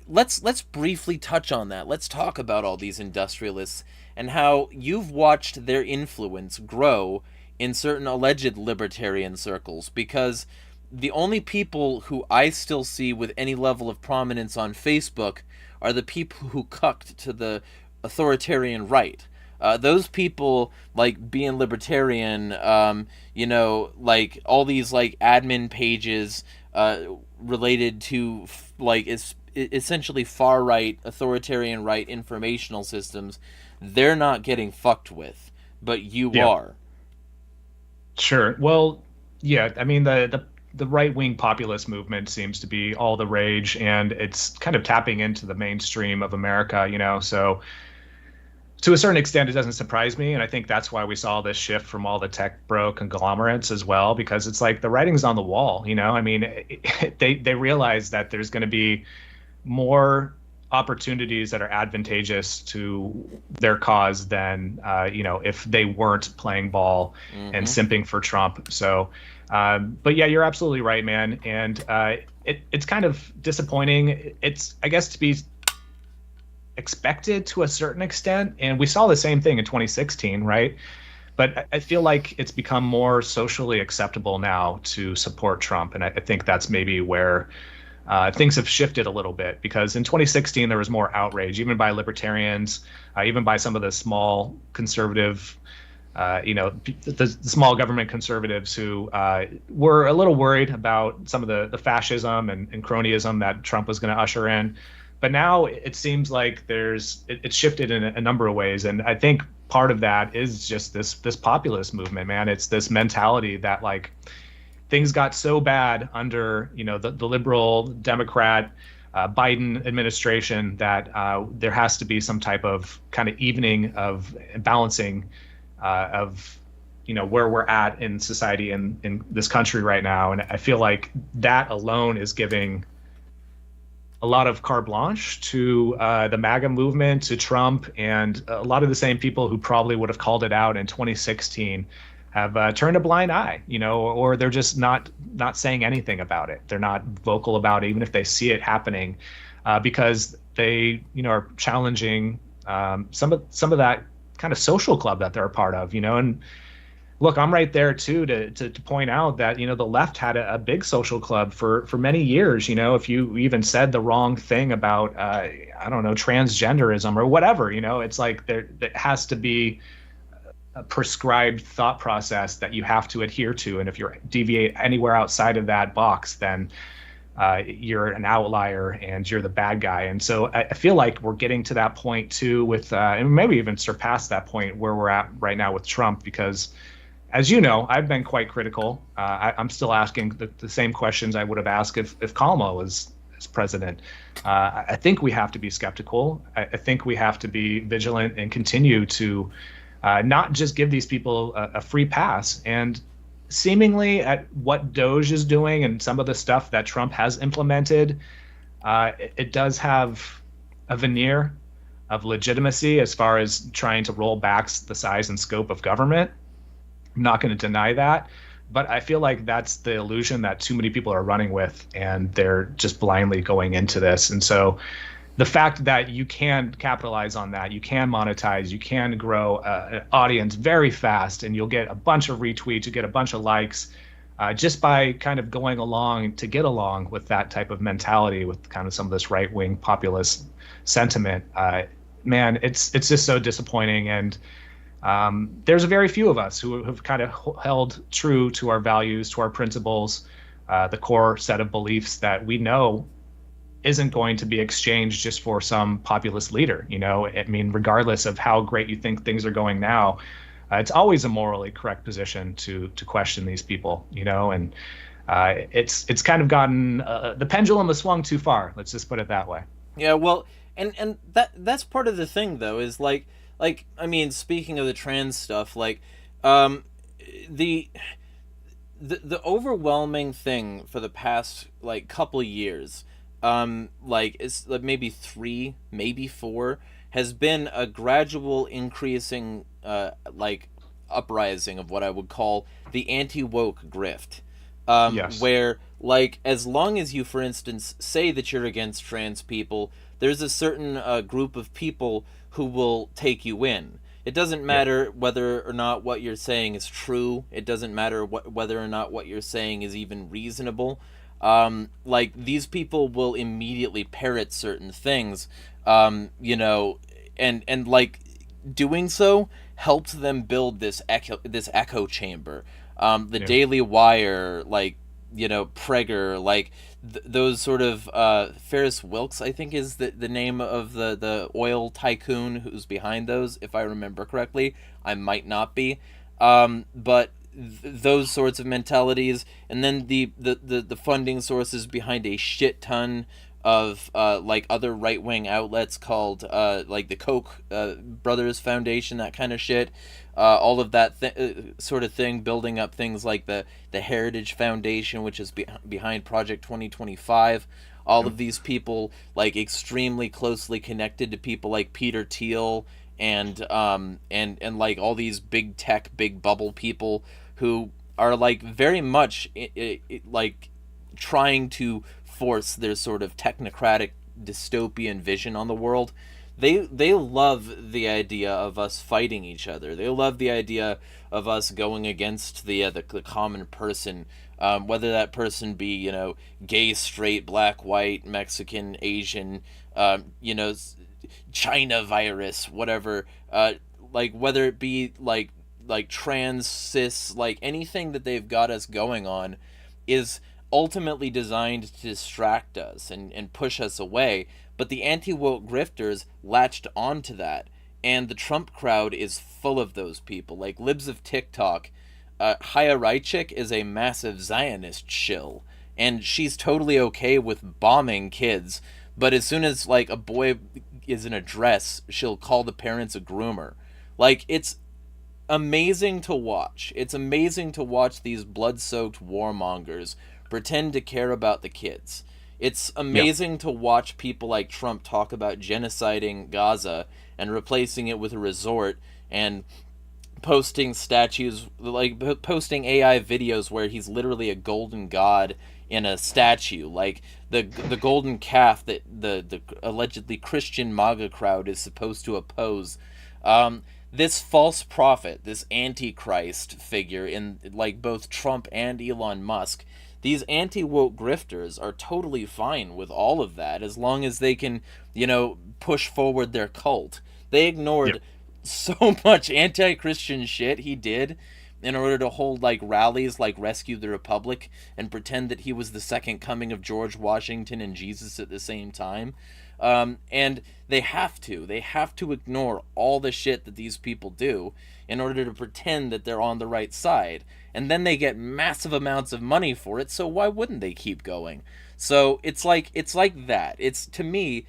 Speaker 1: let's briefly touch on that. Let's talk about all these industrialists and how you've watched their influence grow in certain alleged libertarian circles, because the only people who I still see with any level of prominence on Facebook are the people who cucked to the authoritarian right. Those people, like being libertarian, like all these like admin pages related to like essentially far right, authoritarian right informational systems, they're not getting fucked with, but you
Speaker 2: Yeah,
Speaker 1: are.
Speaker 2: sure. Well, yeah, I mean the right-wing populist movement seems to be all the rage, and it's kind of tapping into the mainstream of America, so to a certain extent, it doesn't surprise me. And I think that's why we saw this shift from all the tech bro conglomerates as well, because it's like the writing's on the wall. I mean, they realize that there's going to be more opportunities that are advantageous to their cause than, if they weren't playing ball and
Speaker 1: Mm-hmm.
Speaker 2: simping for Trump. So, but yeah, you're absolutely right, man. And it's kind of disappointing. It's, I guess, to be expected to a certain extent. And we saw the same thing in 2016, right? But I feel like it's become more socially acceptable now to support Trump. And I think that's maybe where things have shifted a little bit, because in 2016, there was more outrage, even by libertarians, even by some of the small conservative, the small government conservatives who were a little worried about some of the fascism and cronyism that Trump was going to usher in. But now it seems like it's shifted in a number of ways, and I think part of that is just this populist movement, man. It's this mentality that like things got so bad under the liberal Democrat Biden administration that there has to be some type of kind of evening of balancing of where we're at in society in this country right now, and I feel like that alone is giving a lot of carte blanche to the MAGA movement, to Trump, and a lot of the same people who probably would have called it out in 2016 have turned a blind eye, or they're just not saying anything about it. They're not vocal about it, even if they see it happening, because they, are challenging some of that kind of social club that they're a part of, and look, I'm right there too to point out that the left had a big social club for many years. If you even said the wrong thing about I don't know, transgenderism or whatever, it's like there has to be a prescribed thought process that you have to adhere to, and if you deviate anywhere outside of that box, then you're an outlier and you're the bad guy. And so I feel like we're getting to that point too with and maybe even surpass that point where we're at right now with Trump, because as you know, I've been quite critical. I'm still asking the same questions I would have asked if Kamala was as president. I think we have to be skeptical. I think we have to be vigilant and continue to not just give these people a free pass. And seemingly at what Doge is doing and some of the stuff that Trump has implemented, it does have a veneer of legitimacy as far as trying to roll back the size and scope of government. I'm not going to deny that, but I feel like that's the illusion that too many people are running with, and they're just blindly going into this. And so the fact that you can capitalize on that, you can monetize, you can grow an audience very fast, and you'll get a bunch of retweets, you get a bunch of likes, just by kind of going along to get along with that type of mentality, with kind of some of this right-wing populist sentiment. Man, it's just so disappointing. And there's a very few of us who have kind of held true to our values, to our principles, the core set of beliefs that we know isn't going to be exchanged just for some populist leader. I mean, regardless of how great you think things are going now, it's always a morally correct position to question these people, and it's kind of gotten the pendulum has swung too far. Let's just put it that way.
Speaker 1: Yeah, well, and that's part of the thing though, is like I mean, speaking of the trans stuff, like um the the overwhelming thing for the past like couple years, like it's like maybe 3, maybe 4, has been a gradual increasing like uprising of what I would call the anti-woke grift.
Speaker 2: Yes.
Speaker 1: where, like, as long as you, for instance, say that you're against trans people, there's a certain group of people who will take you in. It doesn't
Speaker 2: Yep.
Speaker 1: matter whether or not what you're saying is true. It doesn't matter whether or not what you're saying is even reasonable. Like, these people will immediately parrot certain things, you know, and like, doing so helps them build this echo chamber. The
Speaker 2: Yeah.
Speaker 1: Daily Wire, like, Prager, like, those sort of Ferris Wilks, I think, is the name of the oil tycoon who's behind those, if I remember correctly. I might not be, but those sorts of mentalities, and then the funding sources behind a shit ton of like, other right wing outlets called like the Koch brothers Foundation, that kind of shit. All of that sort of thing, building up things like the Heritage Foundation, which is behind Project 2025. All
Speaker 2: Yep.
Speaker 1: of these people, like, extremely closely connected to people like Peter Thiel, and like, all these big tech, big bubble people who are, like, very much like, trying to force their sort of technocratic dystopian vision on the world. They love the idea of us fighting each other. They love the idea of us going against the common person, whether that person be, gay, straight, black, white, Mexican, Asian, China virus, whatever. Like, whether it be like trans, cis, like, anything that they've got us going on is ultimately designed to distract us and push us away. But the anti-woke grifters latched onto that, and the Trump crowd is full of those people. Like, libs of TikTok, Chaya Raichik is a massive Zionist shill, and she's totally okay with bombing kids. But as soon as, like, a boy is in a dress, she'll call the parents a groomer. Like, it's amazing to watch. It's amazing to watch these blood-soaked warmongers pretend to care about the kids. It's
Speaker 2: Yeah.
Speaker 1: amazing to watch people like Trump talk about genociding Gaza and replacing it with a resort, and posting statues, like posting AI videos where he's literally a golden god in a statue, like the golden calf that the allegedly Christian MAGA crowd is supposed to oppose. This false prophet, this antichrist figure in, like, both Trump and Elon Musk, these anti-woke grifters are totally fine with all of that as long as they can, push forward their cult. They
Speaker 2: Yep.
Speaker 1: ignored so much anti-Christian shit he did in order to hold, like, rallies like Rescue the Republic and pretend that he was the second coming of George Washington and Jesus at the same time. And they have to ignore all the shit that these people do in order to pretend that they're on the right side. And then they get massive amounts of money for it, so why wouldn't they keep going? So it's like that. It's, to me,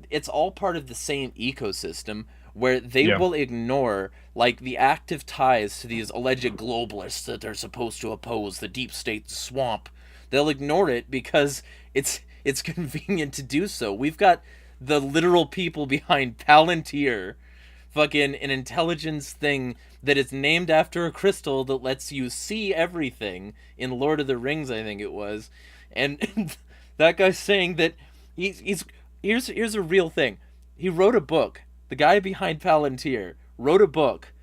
Speaker 1: it's all part of the same ecosystem, where they
Speaker 2: Yeah.
Speaker 1: will ignore, like, the active ties to these alleged globalists that they're supposed to oppose, the deep state swamp. They'll ignore it because it's convenient to do so. We've got the literal people behind Palantir, fucking an intelligence thing that is named after a crystal that lets you see everything in Lord of the Rings, I think it was. And that guy's saying that he's here's a real thing. He wrote a book. The guy behind Palantir wrote a book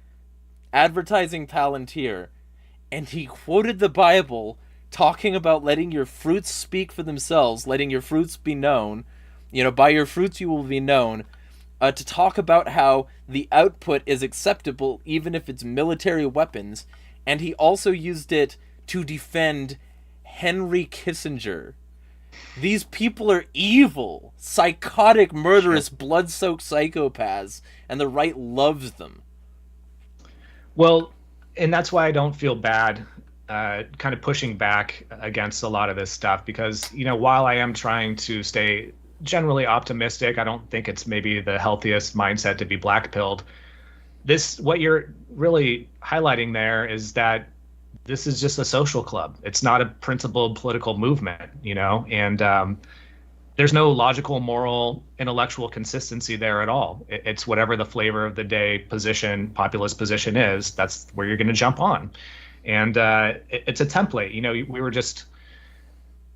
Speaker 1: advertising Palantir, and he quoted the Bible talking about letting your fruits speak for themselves, letting your fruits be known. By your fruits you will be known. To talk about how the output is acceptable even if it's military weapons, and he also used it to defend Henry Kissinger. These people are evil, psychotic,
Speaker 2: Sure.
Speaker 1: murderous, blood-soaked psychopaths, and the right loves them.
Speaker 2: Well, and that's why I don't feel bad kind of pushing back against a lot of this stuff because, while I am trying to stay generally optimistic, I don't think it's maybe the healthiest mindset to be blackpilled. What you're really highlighting there is that this is just a social club. It's not a principled political movement, and there's no logical, moral, intellectual consistency there at all. It's whatever the flavor of the day populist position is, that's where you're going to jump on. And it's a template. We were just,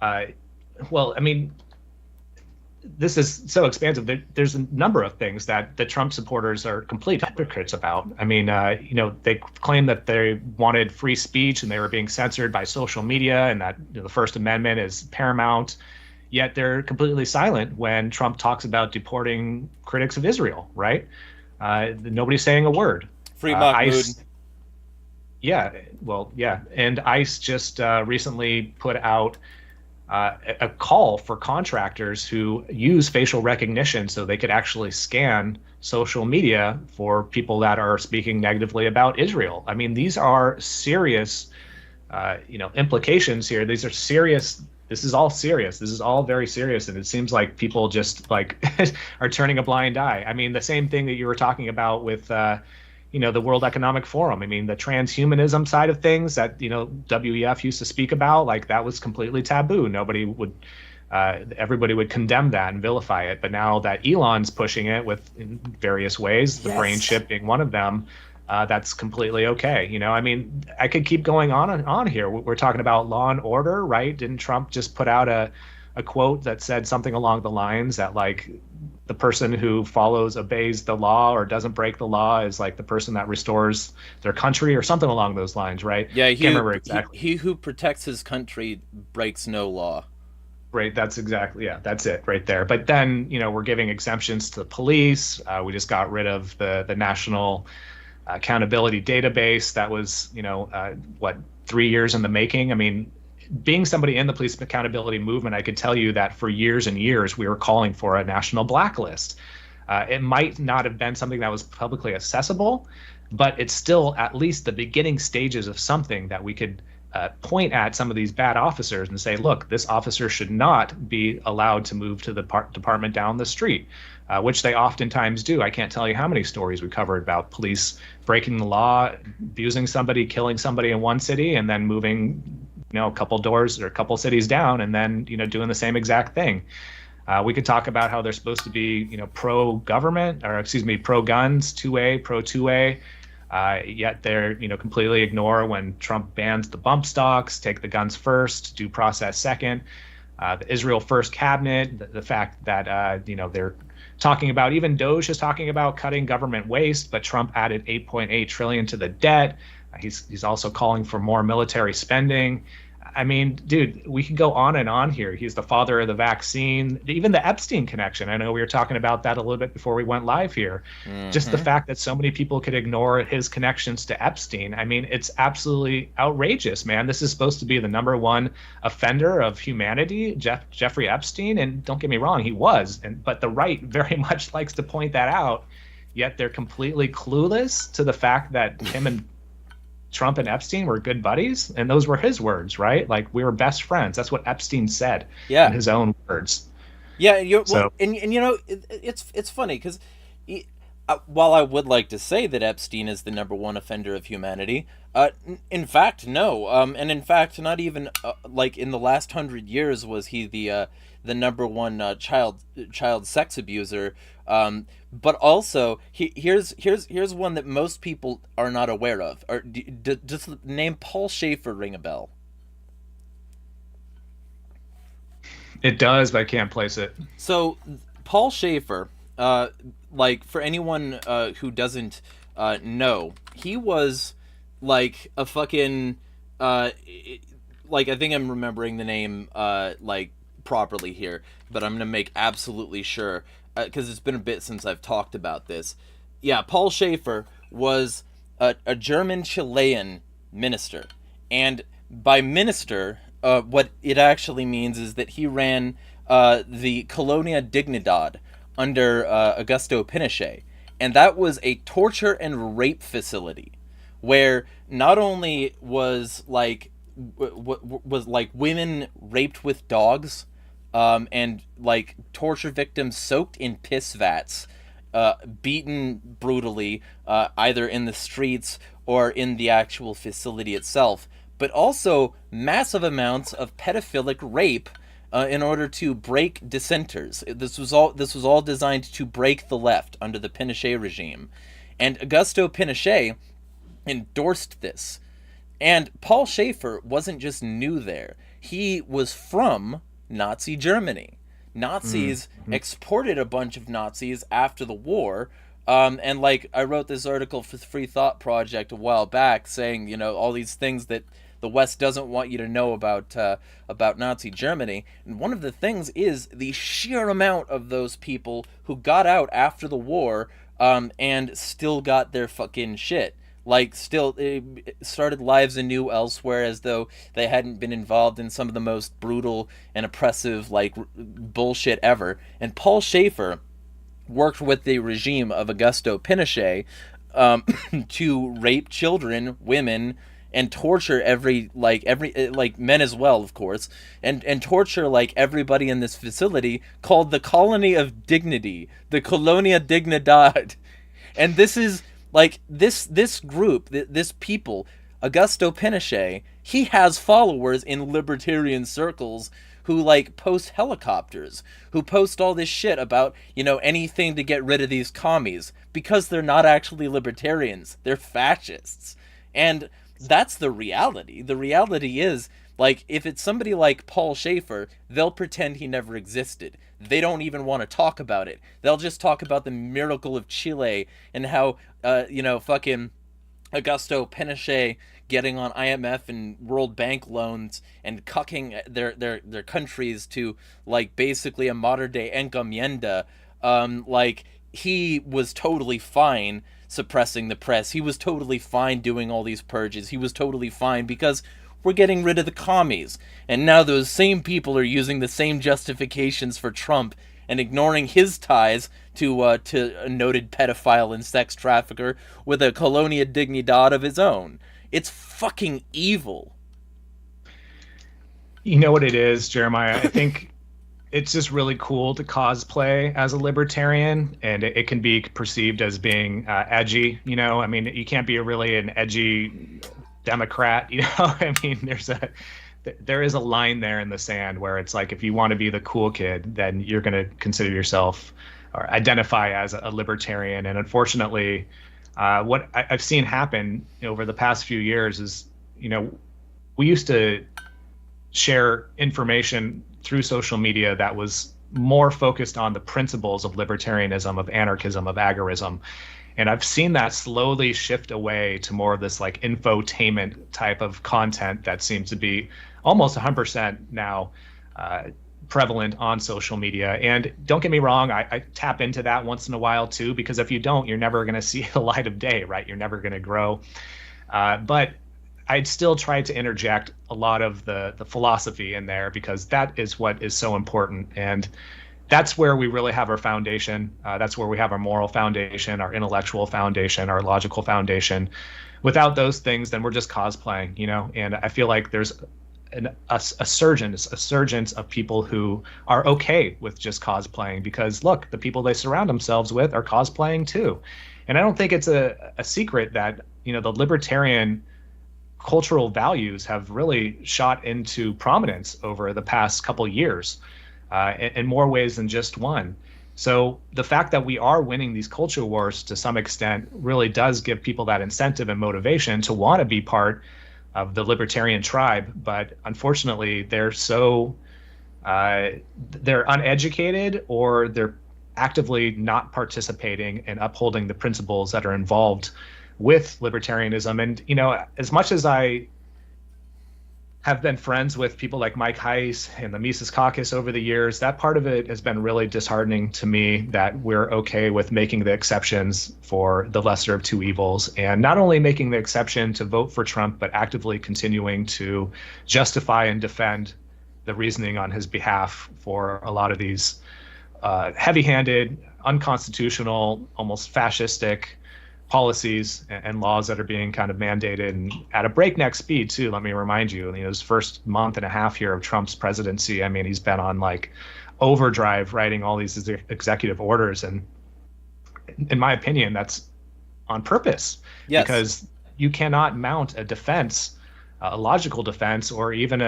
Speaker 2: well, I mean, this is so expansive. There's a number of things that the Trump supporters are complete hypocrites about. I mean, they claim that they wanted free speech and they were being censored by social media, and that the First Amendment is paramount. Yet they're completely silent when Trump talks about deporting critics of Israel. Right? Nobody's saying a word.
Speaker 1: Free Mahmoud.
Speaker 2: ICE, yeah, well, yeah, and ICE just recently put out a call for contractors who use facial recognition so they could actually scan social media for people that are speaking negatively about Israel. I mean, these are serious, implications here. These are serious. This is all serious. This is all very serious, and it seems like people just like are turning a blind eye. I mean, the same thing that you were talking about with the World Economic Forum. I mean, the transhumanism side of things that, WEF used to speak about, like that was completely taboo. Everybody would condemn that and vilify it. But now that Elon's pushing it in various ways, the brain chip being one of them, that's completely okay. I mean, I could keep going on and on here. We're talking about law and order, right? Didn't Trump just put out a quote that said something along the lines that like the person who obeys the law or doesn't break the law is like the person that restores their country or something along those lines, right?
Speaker 1: Yeah,
Speaker 2: can't remember exactly.
Speaker 1: He who protects his country breaks no law.
Speaker 2: Right, that's it right there. But then, we're giving exemptions to the police. We just got rid of the National Accountability Database. That was, 3 years in the making. I mean, being somebody in the police accountability movement, I could tell you that for years and years, we were calling for a national blacklist. It might not have been something that was publicly accessible, but it's still at least the beginning stages of something that we could point at some of these bad officers and say, look, this officer should not be allowed to move to the department down the street, which they oftentimes do. I can't tell you how many stories we covered about police breaking the law, abusing somebody, killing somebody in one city, and then moving a couple doors or a couple cities down and then, doing the same exact thing. We could talk about how they're supposed to be, pro-government pro-guns, 2A, pro-2A, yet they're, completely ignore when Trump bans the bump stocks, take the guns first, due process second. The Israel First cabinet, the fact that, they're talking about, even Doge is talking about cutting government waste, but Trump added 8.8 trillion to the debt. He's also calling for more military spending. I mean, dude, we could go on and on here. He's the father of the vaccine, even the Epstein connection. I know we were talking about that a little bit before we went live here. Mm-hmm. Just the fact that so many people could ignore his connections to Epstein. I mean, it's absolutely outrageous, man. This is supposed to be the number one offender of humanity, Jeffrey Epstein. And don't get me wrong, he was. But the right very much likes to point that out. Yet they're completely clueless to the fact that him and Trump and Epstein were good buddies, and those were his words, right? Like, we were best friends. That's what Epstein said in his own words.
Speaker 1: Yeah, it's funny because while I would like to say that Epstein is the number one offender of humanity, in fact, no. And in fact, not even like in the last 100 years was he the number one child sex abuser. But also, here's one that most people are not aware of. Or does the name Paul Schaefer ring a bell?
Speaker 2: It does, but I can't place it.
Speaker 1: So, Paul Schaefer, like for anyone who doesn't know, he was like a fucking like, I think I'm remembering the name like properly here, but I'm gonna make absolutely sure. Because it's been a bit since I've talked about this. Yeah, Paul Schaefer was a German-Chilean minister. And by minister, what it actually means is that he ran the Colonia Dignidad under Augusto Pinochet. And that was a torture and rape facility where not only was like women raped with dogs, and like torture victims soaked in piss vats, beaten brutally, either in the streets or in the actual facility itself, but also massive amounts of pedophilic rape in order to break dissenters. This was all designed to break the left under the Pinochet regime, and Augusto Pinochet endorsed this. And Paul Schaefer wasn't just new there, he was from Nazi Germany. Nazis
Speaker 2: Mm-hmm.
Speaker 1: exported a bunch of Nazis after the war. And like I wrote this article for the Free Thought Project a while back, saying all these things that the West doesn't want you to know about Nazi Germany. And one of the things is the sheer amount of those people who got out after the war, and still got their fucking shit. Like, still started lives anew elsewhere, as though they hadn't been involved in some of the most brutal and oppressive, like, bullshit ever. And Paul Schaefer worked with the regime of Augusto Pinochet, to rape children, women, and torture every men as well, of course, and torture like everybody in this facility called the Colony of Dignity, the Colonia Dignidad. And this is like this group, this people, Augusto Pinochet, he has followers in libertarian circles who like post helicopters, who post all this shit about, anything to get rid of these commies, because they're not actually libertarians, they're fascists. And that's the reality. The reality is, like, if it's somebody like Paul Schaefer, they'll pretend he never existed. They don't even want to talk about it. They'll just talk about the miracle of Chile and how, fucking Augusto Pinochet getting on IMF and World Bank loans and cucking their countries to like basically a modern day encomienda. Like, he was totally fine suppressing the press. He was totally fine doing all these purges. He was totally fine because we're getting rid of the commies. And now those same people are using the same justifications for Trump and ignoring his ties to a noted pedophile and sex trafficker with a Colonia Dignidad of his own. It's fucking evil.
Speaker 2: You know what it is, Jeremiah? I think it's just really cool to cosplay as a libertarian, and it can be perceived as being edgy. I mean, you can't be really an edgy Democrat. I mean, there is a line there in the sand where it's like, if you want to be the cool kid, then you're going to consider yourself or identify as a libertarian. And unfortunately, what I've seen happen over the past few years is, we used to share information through social media that was more focused on the principles of libertarianism, of anarchism, of agorism. And I've seen that slowly shift away to more of this like infotainment type of content that seems to be almost 100% now prevalent on social media. And don't get me wrong, I tap into that once in a while too, because if you don't, you're never going to see the light of day, right? You're never going to grow. But I'd still try to interject a lot of the philosophy in there, because that is what is so important. And that's where we really have our foundation. That's where we have our moral foundation, our intellectual foundation, our logical foundation. Without those things, then we're just cosplaying, And I feel like there's a surgence of people who are okay with just cosplaying, because look, the people they surround themselves with are cosplaying too. And I don't think it's a secret that, the libertarian cultural values have really shot into prominence over the past couple years, in more ways than just one. So the fact that we are winning these culture wars to some extent really does give people that incentive and motivation to want to be part of the libertarian tribe. But unfortunately, they're uneducated, or they're actively not participating in upholding the principles that are involved with libertarianism. And, as much as I have been friends with people like Mike Heiss and the Mises Caucus over the years, that part of it has been really disheartening to me, that we're okay with making the exceptions for the lesser of two evils, and not only making the exception to vote for Trump, but actively continuing to justify and defend the reasoning on his behalf for a lot of these heavy-handed, unconstitutional, almost fascistic policies and laws that are being kind of mandated, and at a breakneck speed too. Let me remind you, his first month and a half here of Trump's presidency, I mean, he's been on like overdrive writing all these executive orders. And in my opinion, that's on purpose.
Speaker 1: Yes.
Speaker 2: Because you cannot mount a defense, a logical defense, or even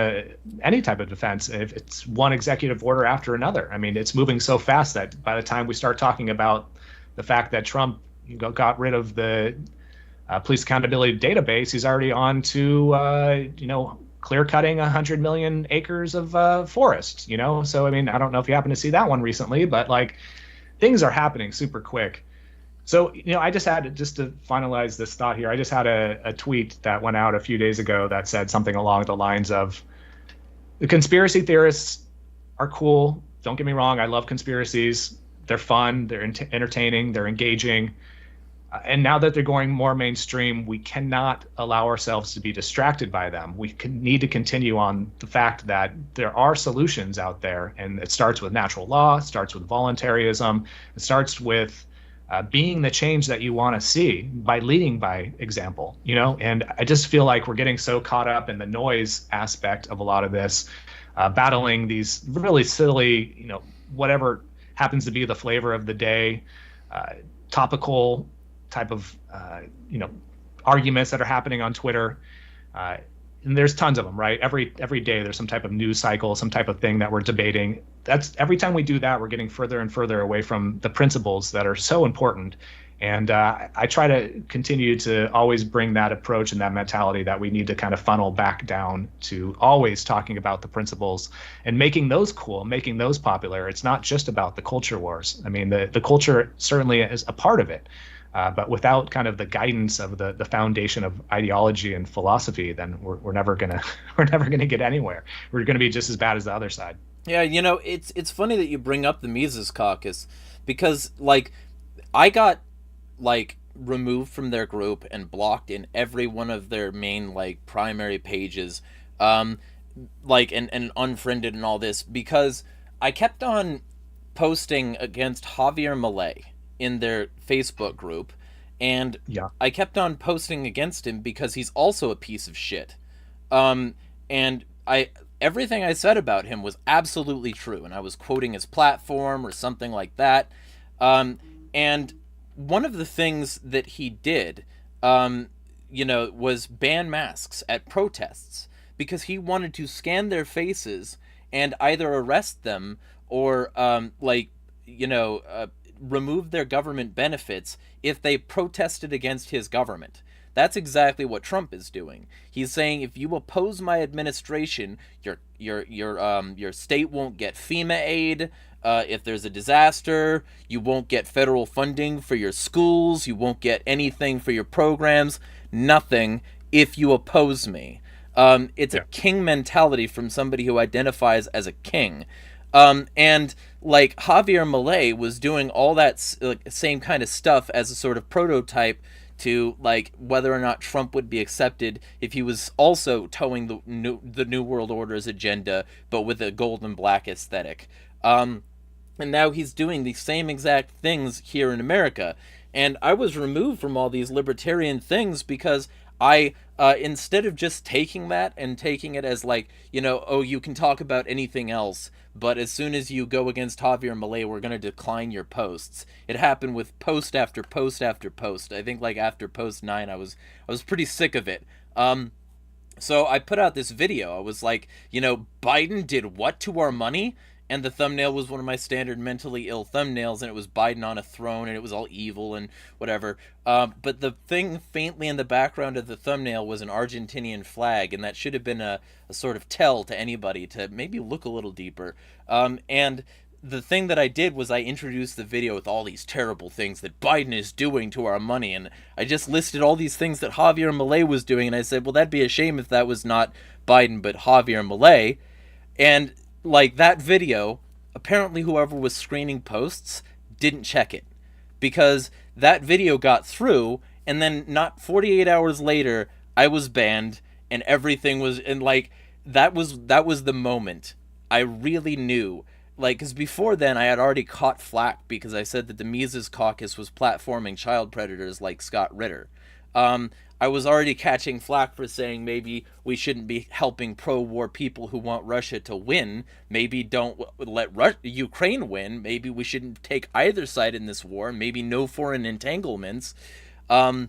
Speaker 2: any type of defense if it's one executive order after another. I mean, it's moving so fast that by the time we start talking about the fact that Trump got rid of the police accountability database, he's already on to clear cutting 100 million acres of forest. So I mean, I don't know if you happen to see that one recently, but like things are happening super quick. So, I just to finalize this thought here, I just had a tweet that went out a few days ago that said something along the lines of, the conspiracy theorists are cool. Don't get me wrong. I love conspiracies. They're fun. They're entertaining. They're engaging. And now that they're going more mainstream, we cannot allow ourselves to be distracted by them. We need to continue on the fact that there are solutions out there. And it starts with natural law. It starts with voluntarism. It starts with being the change that you want to see by leading by example, and I just feel like we're getting so caught up in the noise aspect of a lot of this, battling these really silly, whatever happens to be the flavor of the day, topical type of, arguments that are happening on Twitter. And there's tons of them, right? Every day there's some type of news cycle, some type of thing that we're debating. That's every time we do that, we're getting further and further away from the principles that are so important. And I try to continue to always bring that approach and that mentality that we need to kind of funnel back down to always talking about the principles and making those cool, making those popular. It's not just about the culture wars. I mean, the culture certainly is a part of it. But without kind of the guidance of the foundation of ideology and philosophy, then we're never gonna get anywhere. We're gonna be just as bad as the other side.
Speaker 1: Yeah, it's funny that you bring up the Mises Caucus, because like I got like removed from their group and blocked in every one of their main like primary pages, like and unfriended and all this, because I kept on posting against Javier Milei in their Facebook group, and
Speaker 2: Yeah.
Speaker 1: I kept on posting against him because he's also a piece of shit. And I everything I said about him was absolutely true, and I was quoting his platform or something like that. And one of the things that he did, was ban masks at protests, because he wanted to scan their faces and either arrest them or remove their government benefits if they protested against his government. That's exactly what Trump is doing. He's saying, if you oppose my administration, your state won't get FEMA aid. If there's a disaster, you won't get federal funding for your schools. You won't get anything for your programs. Nothing if you oppose me. It's a king mentality from somebody who identifies as a king. And like Javier Milei was doing all that same kind of stuff as a sort of prototype to like whether or not Trump would be accepted if he was also towing the New World Order's agenda, but with a gold and black aesthetic. And now he's doing the same exact things here in America. And I was removed from all these libertarian things because I, instead of just taking that and taking it as like, oh, you can talk about anything else, but as soon as you go against Javier Milei, we're going to decline your posts. It happened with post after post after post. I think like after post 9, I was pretty sick of it. So I put out this video. I was like, Biden did what to our money? And the thumbnail was one of my standard mentally ill thumbnails, and it was Biden on a throne, and it was all evil and whatever. But the thing faintly in the background of the thumbnail was an Argentinian flag, and that should have been a sort of tell to anybody to maybe look a little deeper. And the thing that I did was I introduced the video with all these terrible things that Biden is doing to our money, and I just listed all these things that Javier Milei was doing, and I said, well, that'd be a shame if that was not Biden but Javier Milei. And like that video, apparently whoever was screening posts didn't check it, because that video got through, and then not 48 hours later I was banned, and everything was, and like that was the moment I really knew, like, because before then I had already caught flack because I said that the Mises Caucus was platforming child predators like Scott Ritter. I was already catching flack for saying maybe we shouldn't be helping pro-war people who want Russia to win. Maybe don't let Ukraine win. Maybe we shouldn't take either side in this war. Maybe no foreign entanglements. Maybe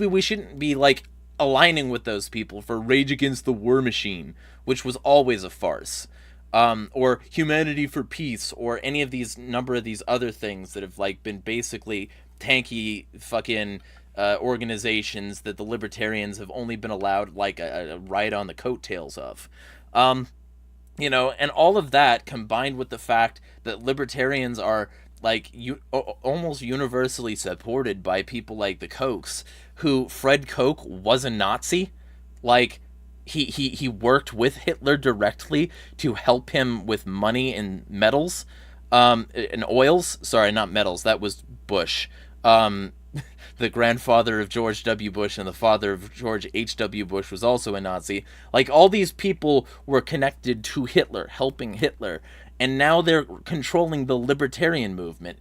Speaker 1: we shouldn't be like aligning with those people for Rage Against the War Machine, which was always a farce. Or Humanity for Peace, or any of these number of these other things that have like been basically tanky fucking organizations that the libertarians have only been allowed like a ride on the coattails of. And all of that combined with the fact that libertarians are like almost universally supported by people like the Kochs, who Fred Koch was a Nazi, like he worked with Hitler directly to help him with money and metals, and oils. Sorry, not metals. That was Bush. The grandfather of George W. Bush and the father of George H.W. Bush was also a Nazi. Like, all these people were connected to Hitler, helping Hitler, and now they're controlling the libertarian movement.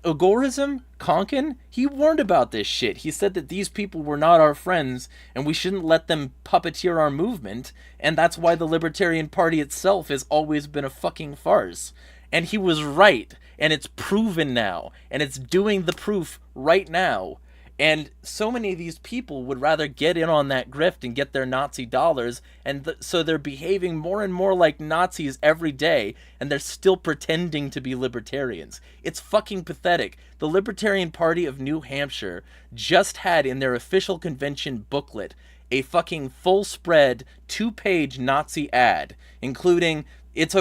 Speaker 1: Agorism, Konkin, he warned about this shit. He said that these people were not our friends, and we shouldn't let them puppeteer our movement, and that's why the Libertarian Party itself has always been a fucking farce. And he was right, and it's proven now, and it's doing the proof right now. And so many of these people would rather get in on that grift and get their Nazi dollars, and so they're behaving more and more like Nazis every day, and they're still pretending to be libertarians. It's fucking pathetic. The Libertarian Party of New Hampshire just had in their official convention booklet a fucking full spread 2-page Nazi ad, including, it's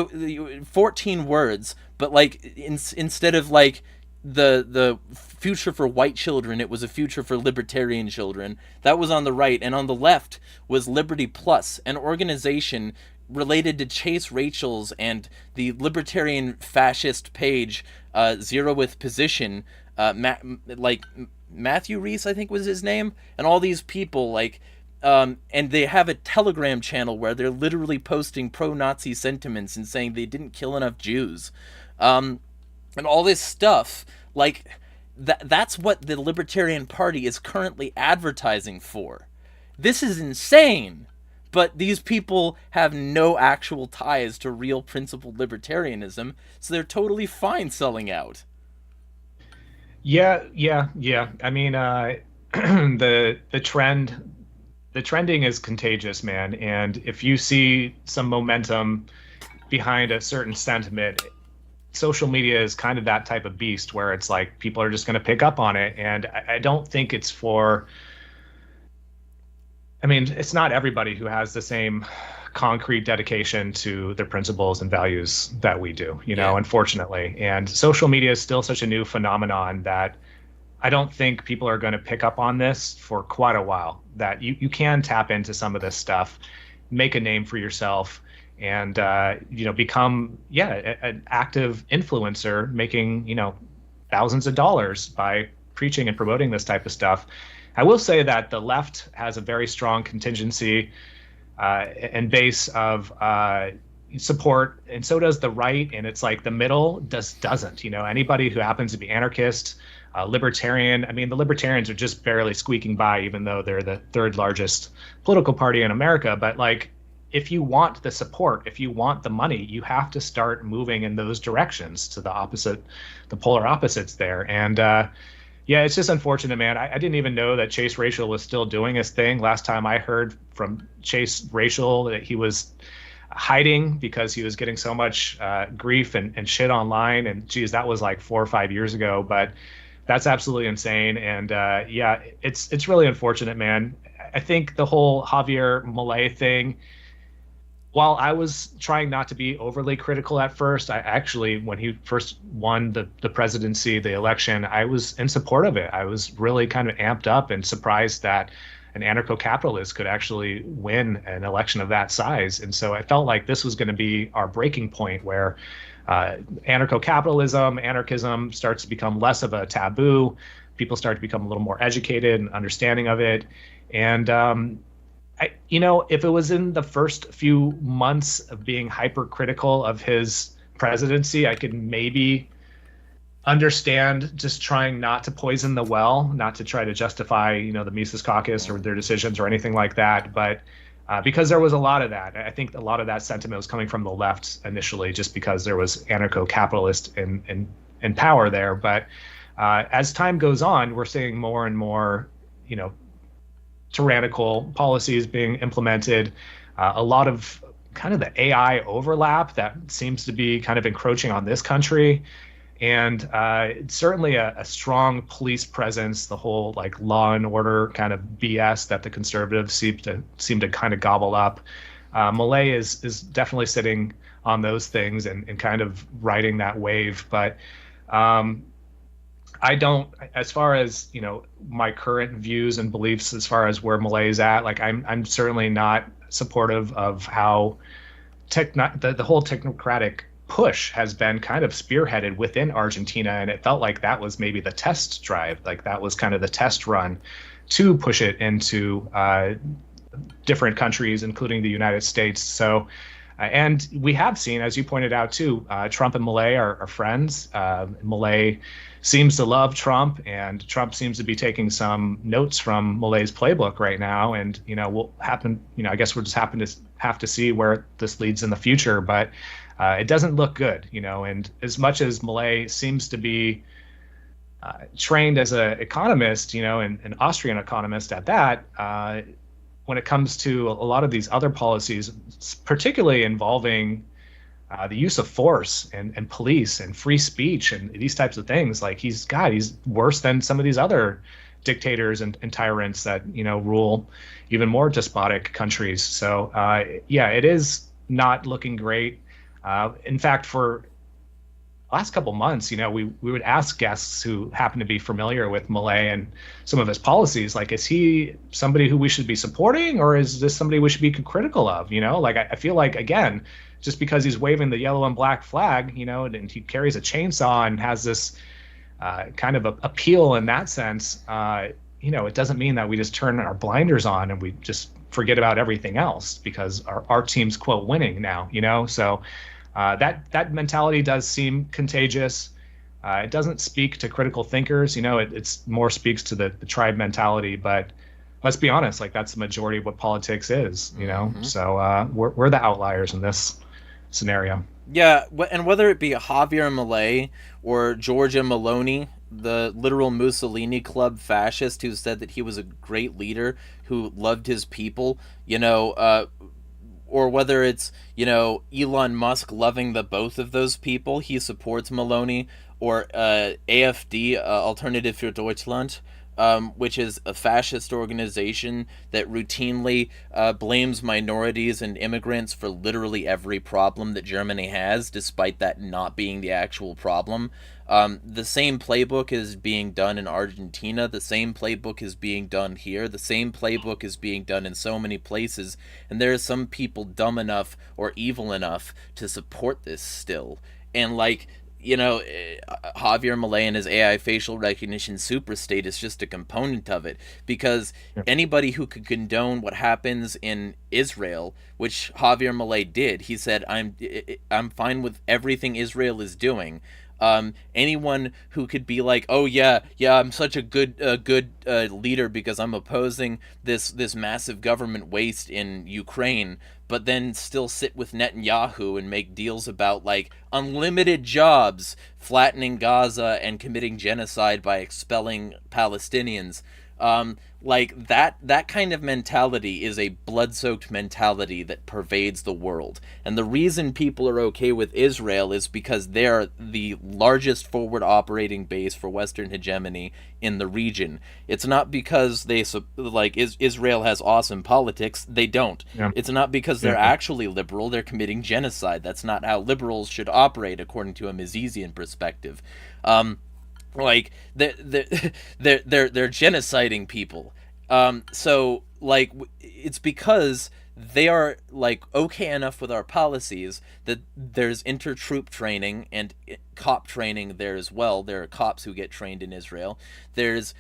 Speaker 1: 14 words, but like instead of like the future for white children, it was a future for libertarian children. That was on the right, and on the left was Liberty Plus, an organization related to Chase Rachel's and the libertarian fascist page Zeroth Position, like Matthew Reese, I think was his name, and all these people, like, and they have a Telegram channel where they're literally posting pro-Nazi sentiments and saying they didn't kill enough Jews. And all this stuff, like, that's what the Libertarian Party is currently advertising for. This is insane, but these people have no actual ties to real principled libertarianism, so they're totally fine selling out.
Speaker 2: Yeah. I mean, the trending is contagious, man. And if you see some momentum behind a certain sentiment, social media is kind of that type of beast where it's like people are just going to pick up on it. And I don't think it's for, I mean, it's not everybody who has the same concrete dedication to their principles and values that we do, unfortunately. And social media is still such a new phenomenon that I don't think people are going to pick up on this for quite a while, that you can tap into some of this stuff, make a name for yourself, and become an active influencer, making thousands of dollars by preaching and promoting this type of stuff. I will say that the left has a very strong contingency and base of support, and so does the right, and it's like the middle doesn't. Anybody who happens to be anarchist, libertarian, I mean, the libertarians are just barely squeaking by, even though they're the third largest political party in America. But like, if you want the support, if you want the money, you have to start moving in those directions, to the polar opposites there. And it's just unfortunate, man. I didn't even know that Chase Rachel was still doing his thing. Last time I heard from Chase Rachel, that he was hiding because he was getting so much grief and shit online. And geez, that was like 4 or 5 years ago. But that's absolutely insane. And it's really unfortunate, man. I think the whole Javier Milei thing, while I was trying not to be overly critical at first, I actually, when he first won the presidency, the election, I was in support of it. I was really kind of amped up and surprised that an anarcho-capitalist could actually win an election of that size. And so I felt like this was going to be our breaking point, where anarcho-capitalism, anarchism starts to become less of a taboo. People start to become a little more educated and understanding of it. And if it was in the first few months of being hypercritical of his presidency, I could maybe understand just trying not to poison the well, not to try to justify, the Mises Caucus or their decisions or anything like that. But because there was a lot of that, I think a lot of that sentiment was coming from the left initially, just because there was anarcho-capitalist in power there. But as time goes on, we're seeing more and more, tyrannical policies being implemented, a lot of kind of the AI overlap that seems to be kind of encroaching on this country. And certainly a strong police presence, the whole like law and order kind of BS that the conservatives seem to kind of gobble up. Milei is definitely sitting on those things and kind of riding that wave. But I don't, as far as, my current views and beliefs, as far as where Milei is at, like I'm certainly not supportive of how the whole technocratic push has been kind of spearheaded within Argentina. And it felt like that was maybe the test drive, like that was kind of the test run to push it into different countries, including the United States. So, and we have seen, as you pointed out too, Trump and Milei are friends. Milei seems to love Trump, and Trump seems to be taking some notes from Milei's playbook right now. And I guess we'll just have to see where this leads in the future. But it doesn't look good, And as much as Milei seems to be trained as an economist, and an Austrian economist at that, when it comes to a lot of these other policies, particularly involving the use of force and police and free speech and these types of things, like he's worse than some of these other dictators and tyrants that rule even more despotic countries. So it is not looking great. In fact, for last couple months, we would ask guests who happen to be familiar with Milei and some of his policies, like, is he somebody who we should be supporting, or is this somebody we should be critical of? Like I feel like, again, just because he's waving the yellow and black flag, and he carries a chainsaw and has this kind of appeal in that sense, it doesn't mean that we just turn our blinders on and we just forget about everything else because our team's quote winning now, so. That mentality does seem contagious. It doesn't speak to critical thinkers. It's more speaks to the tribe mentality. But let's be honest, like that's the majority of what politics is.
Speaker 1: Mm-hmm.
Speaker 2: So we're the outliers in this scenario.
Speaker 1: Yeah, and whether it be Javier Milei or Giorgia Meloni, the literal Mussolini club fascist who said that he was a great leader who loved his people, or whether it's, Elon Musk loving the both of those people, he supports Meloni, or AfD, Alternative für Deutschland, which is a fascist organization that routinely blames minorities and immigrants for literally every problem that Germany has, despite that not being the actual problem. The same playbook is being done in Argentina. The same playbook is being done here. The same playbook is being done in so many places. And there are some people dumb enough or evil enough to support this still. And Javier Milei and his AI facial recognition superstate is just a component of it, because anybody who could condone what happens in Israel, which Javier Milei did, he said, I'm fine with everything Israel is doing. Anyone who could be like, oh yeah, I'm such a good leader because I'm opposing this massive government waste in Ukraine, but then still sit with Netanyahu and make deals about like unlimited jobs, flattening Gaza, and committing genocide by expelling Palestinians. Like that kind of mentality is a blood-soaked mentality that pervades the world. And the reason people are okay with Israel is because they're the largest forward operating base for Western hegemony in the region. It's not because Israel has awesome politics. They don't. Yeah. It's not because they're actually liberal. They're committing genocide. That's not how liberals should operate according to a Misesian perspective. Like they're genociding people. So like it's because they are like okay enough with our policies that there's intertroop training and cop training there as well. There are cops who get trained in Israel. There's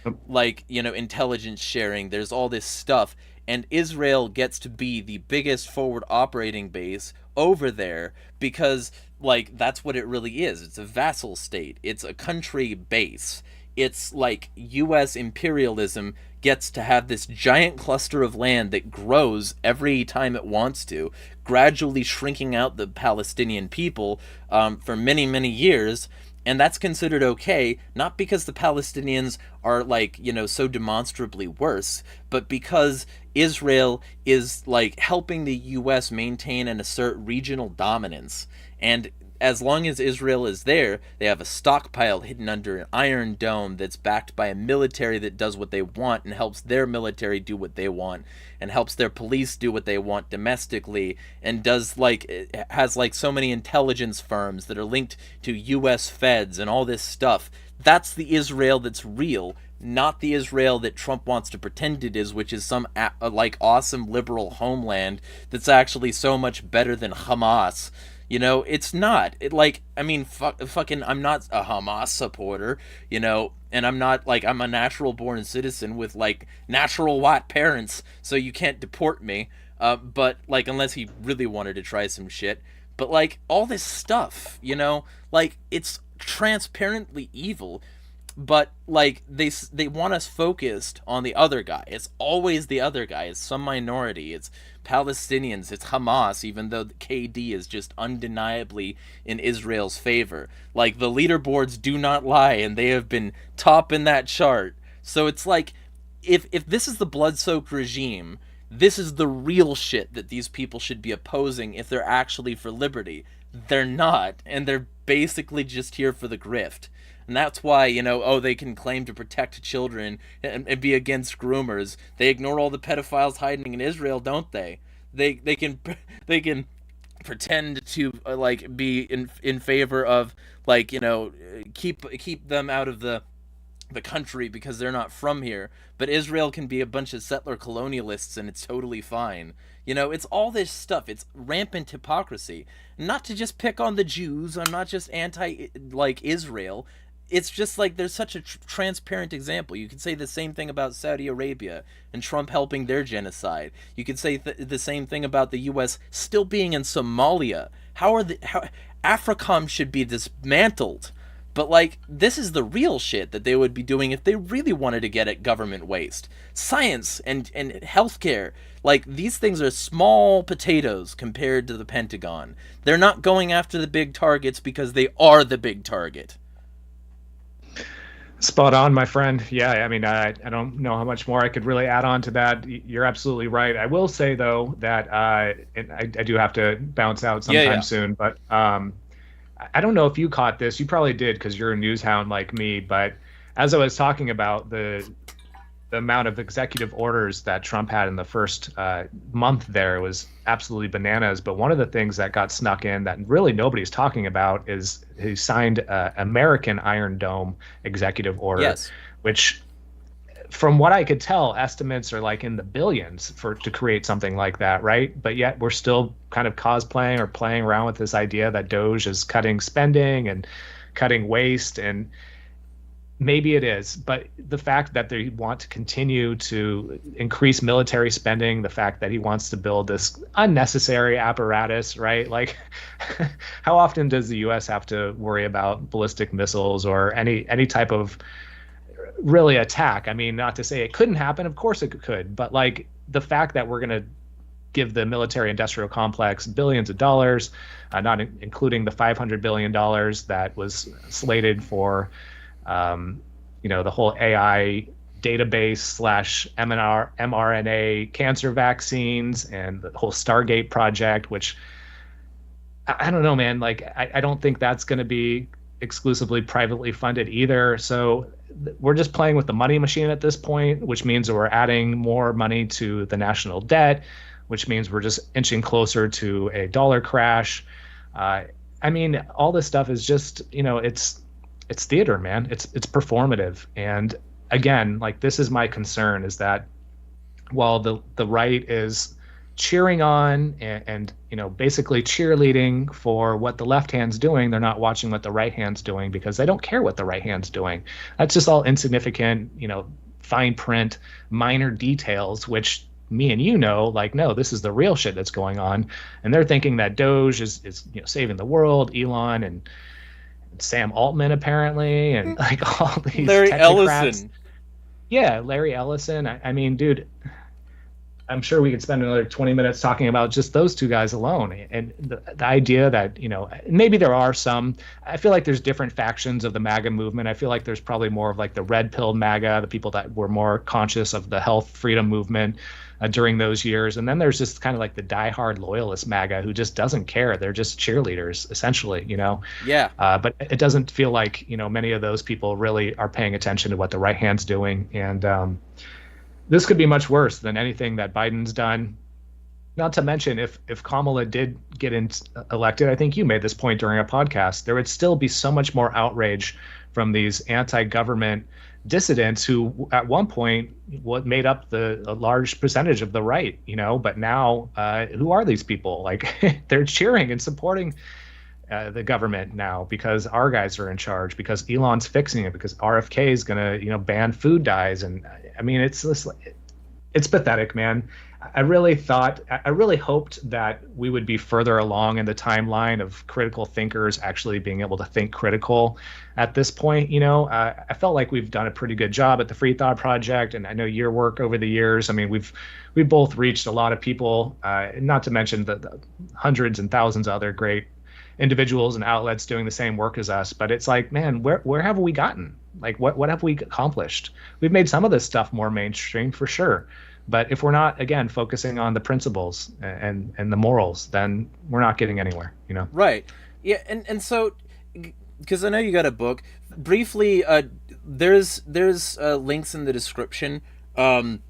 Speaker 1: intelligence sharing. There's all this stuff, and Israel gets to be the biggest forward operating base over there because like that's what it really is. It's a vassal state. It's a country base. It's like U.S. imperialism gets to have this giant cluster of land that grows every time it wants to, gradually shrinking out the Palestinian people for many, many years. And that's considered okay, not because the Palestinians are so demonstrably worse, but because Israel is helping the U.S. maintain and assert regional dominance. And as long as Israel is there, they have a stockpile hidden under an iron dome that's backed by a military that does what they want and helps their military do what they want and helps their police do what they want domestically and does like it has like so many intelligence firms that are linked to US feds and all this stuff. That's the Israel that's real, not the Israel that Trump wants to pretend it is, which is some like awesome liberal homeland that's actually so much better than Hamas. You know, it's not. It like I mean, fucking, I'm not a Hamas supporter. You know, and I'm not like I'm a natural born citizen with like natural white parents, so you can't deport me. But like unless he really wanted to try some shit. But like all this stuff, you know, like it's transparently evil, but like they want us focused on the other guy. It's always the other guy. It's some minority. It's Palestinians. It's Hamas, even though the KD is just undeniably in Israel's favor. Like the leaderboards do not lie, and they have been top in that chart. So it's like if this is the blood-soaked regime, this is the real shit that these people should be opposing if they're actually for liberty. They're not, and they're basically just here for the grift. And that's why, you know, oh, they can claim to protect children and be against groomers. They ignore all the pedophiles hiding in Israel, don't they? They can they can pretend to like be in favor of like, you know, keep them out of the country because they're not from here. But Israel can be a bunch of settler colonialists and it's totally fine. You know, it's all this stuff. It's rampant hypocrisy. Not to just pick on the Jews. I'm not just anti like Israel. It's just like there's such a transparent example. You could say the same thing about Saudi Arabia and Trump helping their genocide. You could say the same thing about the U.S. still being in Somalia. How AFRICOM should be dismantled. But like this is the real shit that they would be doing if they really wanted to get at government waste. Science and healthcare, like these things are small potatoes compared to the Pentagon. They're not going after the big targets because they are the big target.
Speaker 2: Spot on, my friend. Yeah, I mean, I don't know how much more I could really add on to that. You're absolutely right. I will say, though, that and I do have to bounce out sometime soon, but I don't know if you caught this. You probably did because you're a news hound like me. But as I was talking about the amount of executive orders that Trump had in the first month there was absolutely bananas. But one of the things that got snuck in that really nobody's talking about is he signed American Iron Dome executive order, which from what I could tell, estimates are like in the billions to create something like that, right? But yet we're still kind of cosplaying or playing around with this idea that Doge is cutting spending and cutting waste, and maybe it is, but the fact that they want to continue to increase military spending, the fact that he wants to build this unnecessary apparatus, right? Like, how often does the U.S. have to worry about ballistic missiles or any type of really attack? I mean, not to say it couldn't happen, of course it could, but like the fact that we're going to give the military industrial complex billions of dollars, not including the $500 billion that was slated for the whole AI database / mRNA cancer vaccines and the whole Stargate project, which I don't know, man. Like, I don't think that's going to be exclusively privately funded either. So we're just playing with the money machine at this point, which means we're adding more money to the national debt, which means we're just inching closer to a dollar crash. I mean, all this stuff is just, it's theater, man. It's performative. And again, like, this is my concern, is that while the right is cheering on and basically cheerleading for what the left hand's doing, they're not watching what the right hand's doing because they don't care what the right hand's doing. That's just all insignificant, fine print, minor details, which me and like, no, this is the real shit that's going on. And they're thinking that Doge is saving the world, Elon and Sam Altman apparently, and like all these
Speaker 1: Larry
Speaker 2: technocrats.
Speaker 1: Ellison.
Speaker 2: Yeah, Larry Ellison. I mean, dude, I'm sure we could spend another 20 minutes talking about just those two guys alone. And the idea that, maybe there are some, I feel like there's different factions of the MAGA movement. I feel like there's probably more of like the red pill MAGA, the people that were more conscious of the health freedom movement. during those years. And then there's just kind of like the diehard loyalist MAGA who just doesn't care. They're just cheerleaders, essentially, you know?
Speaker 1: Yeah.
Speaker 2: But it doesn't feel like, you know, many of those people really are paying attention to what the right hand's doing. And this could be much worse than anything that Biden's done. Not to mention, if Kamala did get elected, I think you made this point during a podcast, there would still be so much more outrage from these anti-government dissidents who at one point what made up a large percentage of the right, you know, but now who are these people? Like they're cheering and supporting the government now because our guys are in charge, because Elon's fixing it, because RFK is going to, you know, ban food dyes. And I mean, it's pathetic, man. I really hoped that we would be further along in the timeline of critical thinkers actually being able to think critical at this point. You know, I felt like we've done a pretty good job at the Free Thought Project, and I know your work over the years. I mean, we've both reached a lot of people, not to mention the hundreds and thousands of other great individuals and outlets doing the same work as us. But it's like, man, where have we gotten? Like, what have we accomplished? We've made some of this stuff more mainstream for sure. But if we're not, again, focusing on the principles and the morals, then we're not getting anywhere, you know?
Speaker 1: Right. Yeah, and so, because I know you got a book, briefly, there's links in the description, and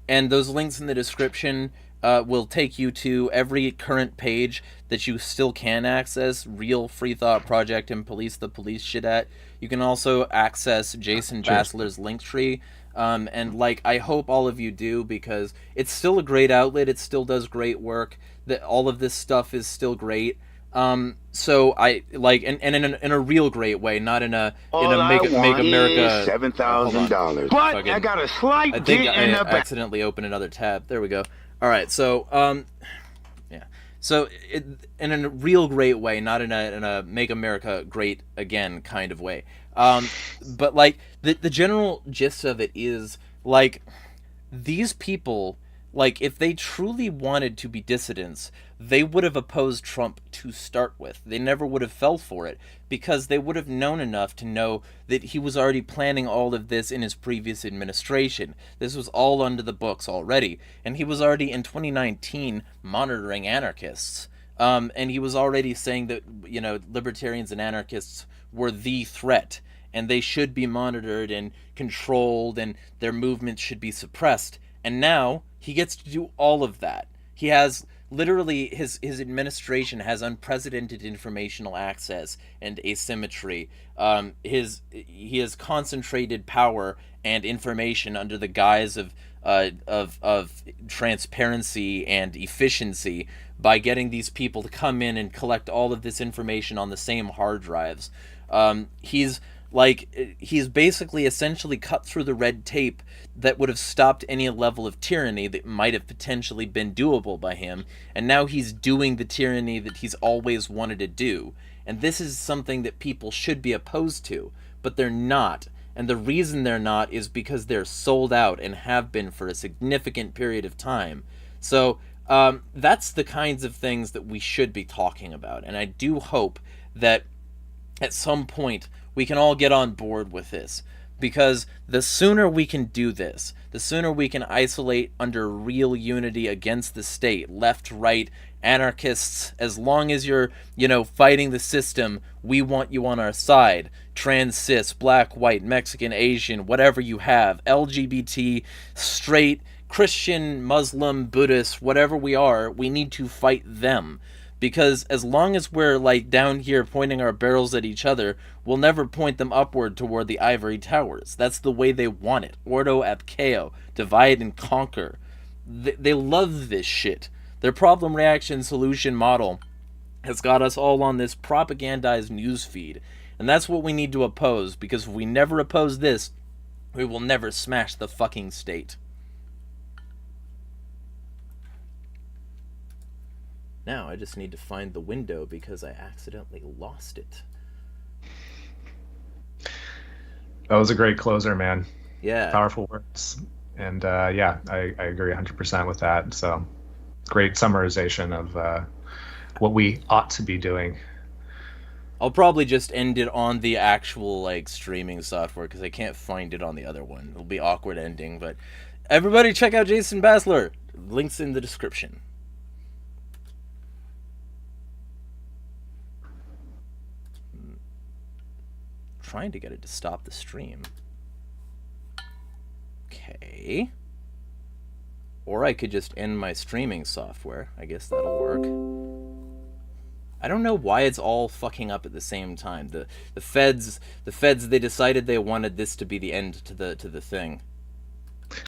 Speaker 1: those links in the description will take you to every current page that you still can access Real Free Thought Project and Police the Police shit at. You can also access Jason Bassler's Linktree. And like, I hope all of you do, because it's still a great outlet. It still does great work. That all of this stuff is still great. So I like, and in a real great way, not in a make America
Speaker 3: $7,000. But I got a slight
Speaker 1: I think I accidentally opened another tab. There we go. All right. So yeah. So in a real great way, not in a make America great again kind of way. But like the general gist of it is like, these people, like, if they truly wanted to be dissidents, they would have opposed Trump to start with. They never would have fell for it, because they would have known enough to know that he was already planning all of this in his previous administration. This was all under the books already, and he was already in 2019 monitoring anarchists. And he was already saying that, you know, libertarians and anarchists were the threat, and they should be monitored and controlled, and their movements should be suppressed. And now he gets to do all of that. He has literally, his administration has unprecedented informational access and asymmetry. He has concentrated power and information under the guise of transparency and efficiency, by getting these people to come in and collect all of this information on the same hard drives. He's basically essentially cut through the red tape that would have stopped any level of tyranny that might have potentially been doable by him, and now he's doing the tyranny that he's always wanted to do. And this is something that people should be opposed to, but they're not. And the reason they're not is because they're sold out, and have been for a significant period of time. So that's the kinds of things that we should be talking about. And I do hope that at some point we can all get on board with this, because the sooner we can do this, the sooner we can isolate under real unity against the state, left, right, anarchists. As long as you're, you know, fighting the system, we want you on our side. Trans, cis, black, white, Mexican, Asian, whatever you have, LGBT, straight, Christian, Muslim, Buddhist, whatever we are, we need to fight them. Because as long as we're like down here pointing our barrels at each other, we'll never point them upward toward the ivory towers. That's the way they want it. Ordo ab chaos, divide and conquer. They love this shit. Their problem, reaction, solution model has got us all on this propagandized newsfeed. And that's what we need to oppose, because if we never oppose this, we will never smash the fucking state. Now I just need to find the window because I accidentally lost it.
Speaker 2: That was a great closer, man.
Speaker 1: Yeah.
Speaker 2: Powerful words. And yeah, I agree 100% with that. So great summarization of what we ought to be doing.
Speaker 1: I'll probably just end it on the actual like streaming software because I can't find it on the other one. It'll be awkward ending, but Everybody check out Jason Bassler. Links in the description. Trying to get it to stop the stream. Okay. Or I could just end my streaming software. I guess that'll work. I don't know why it's all fucking up at the same time. The feds they decided they wanted this to be the end to the thing.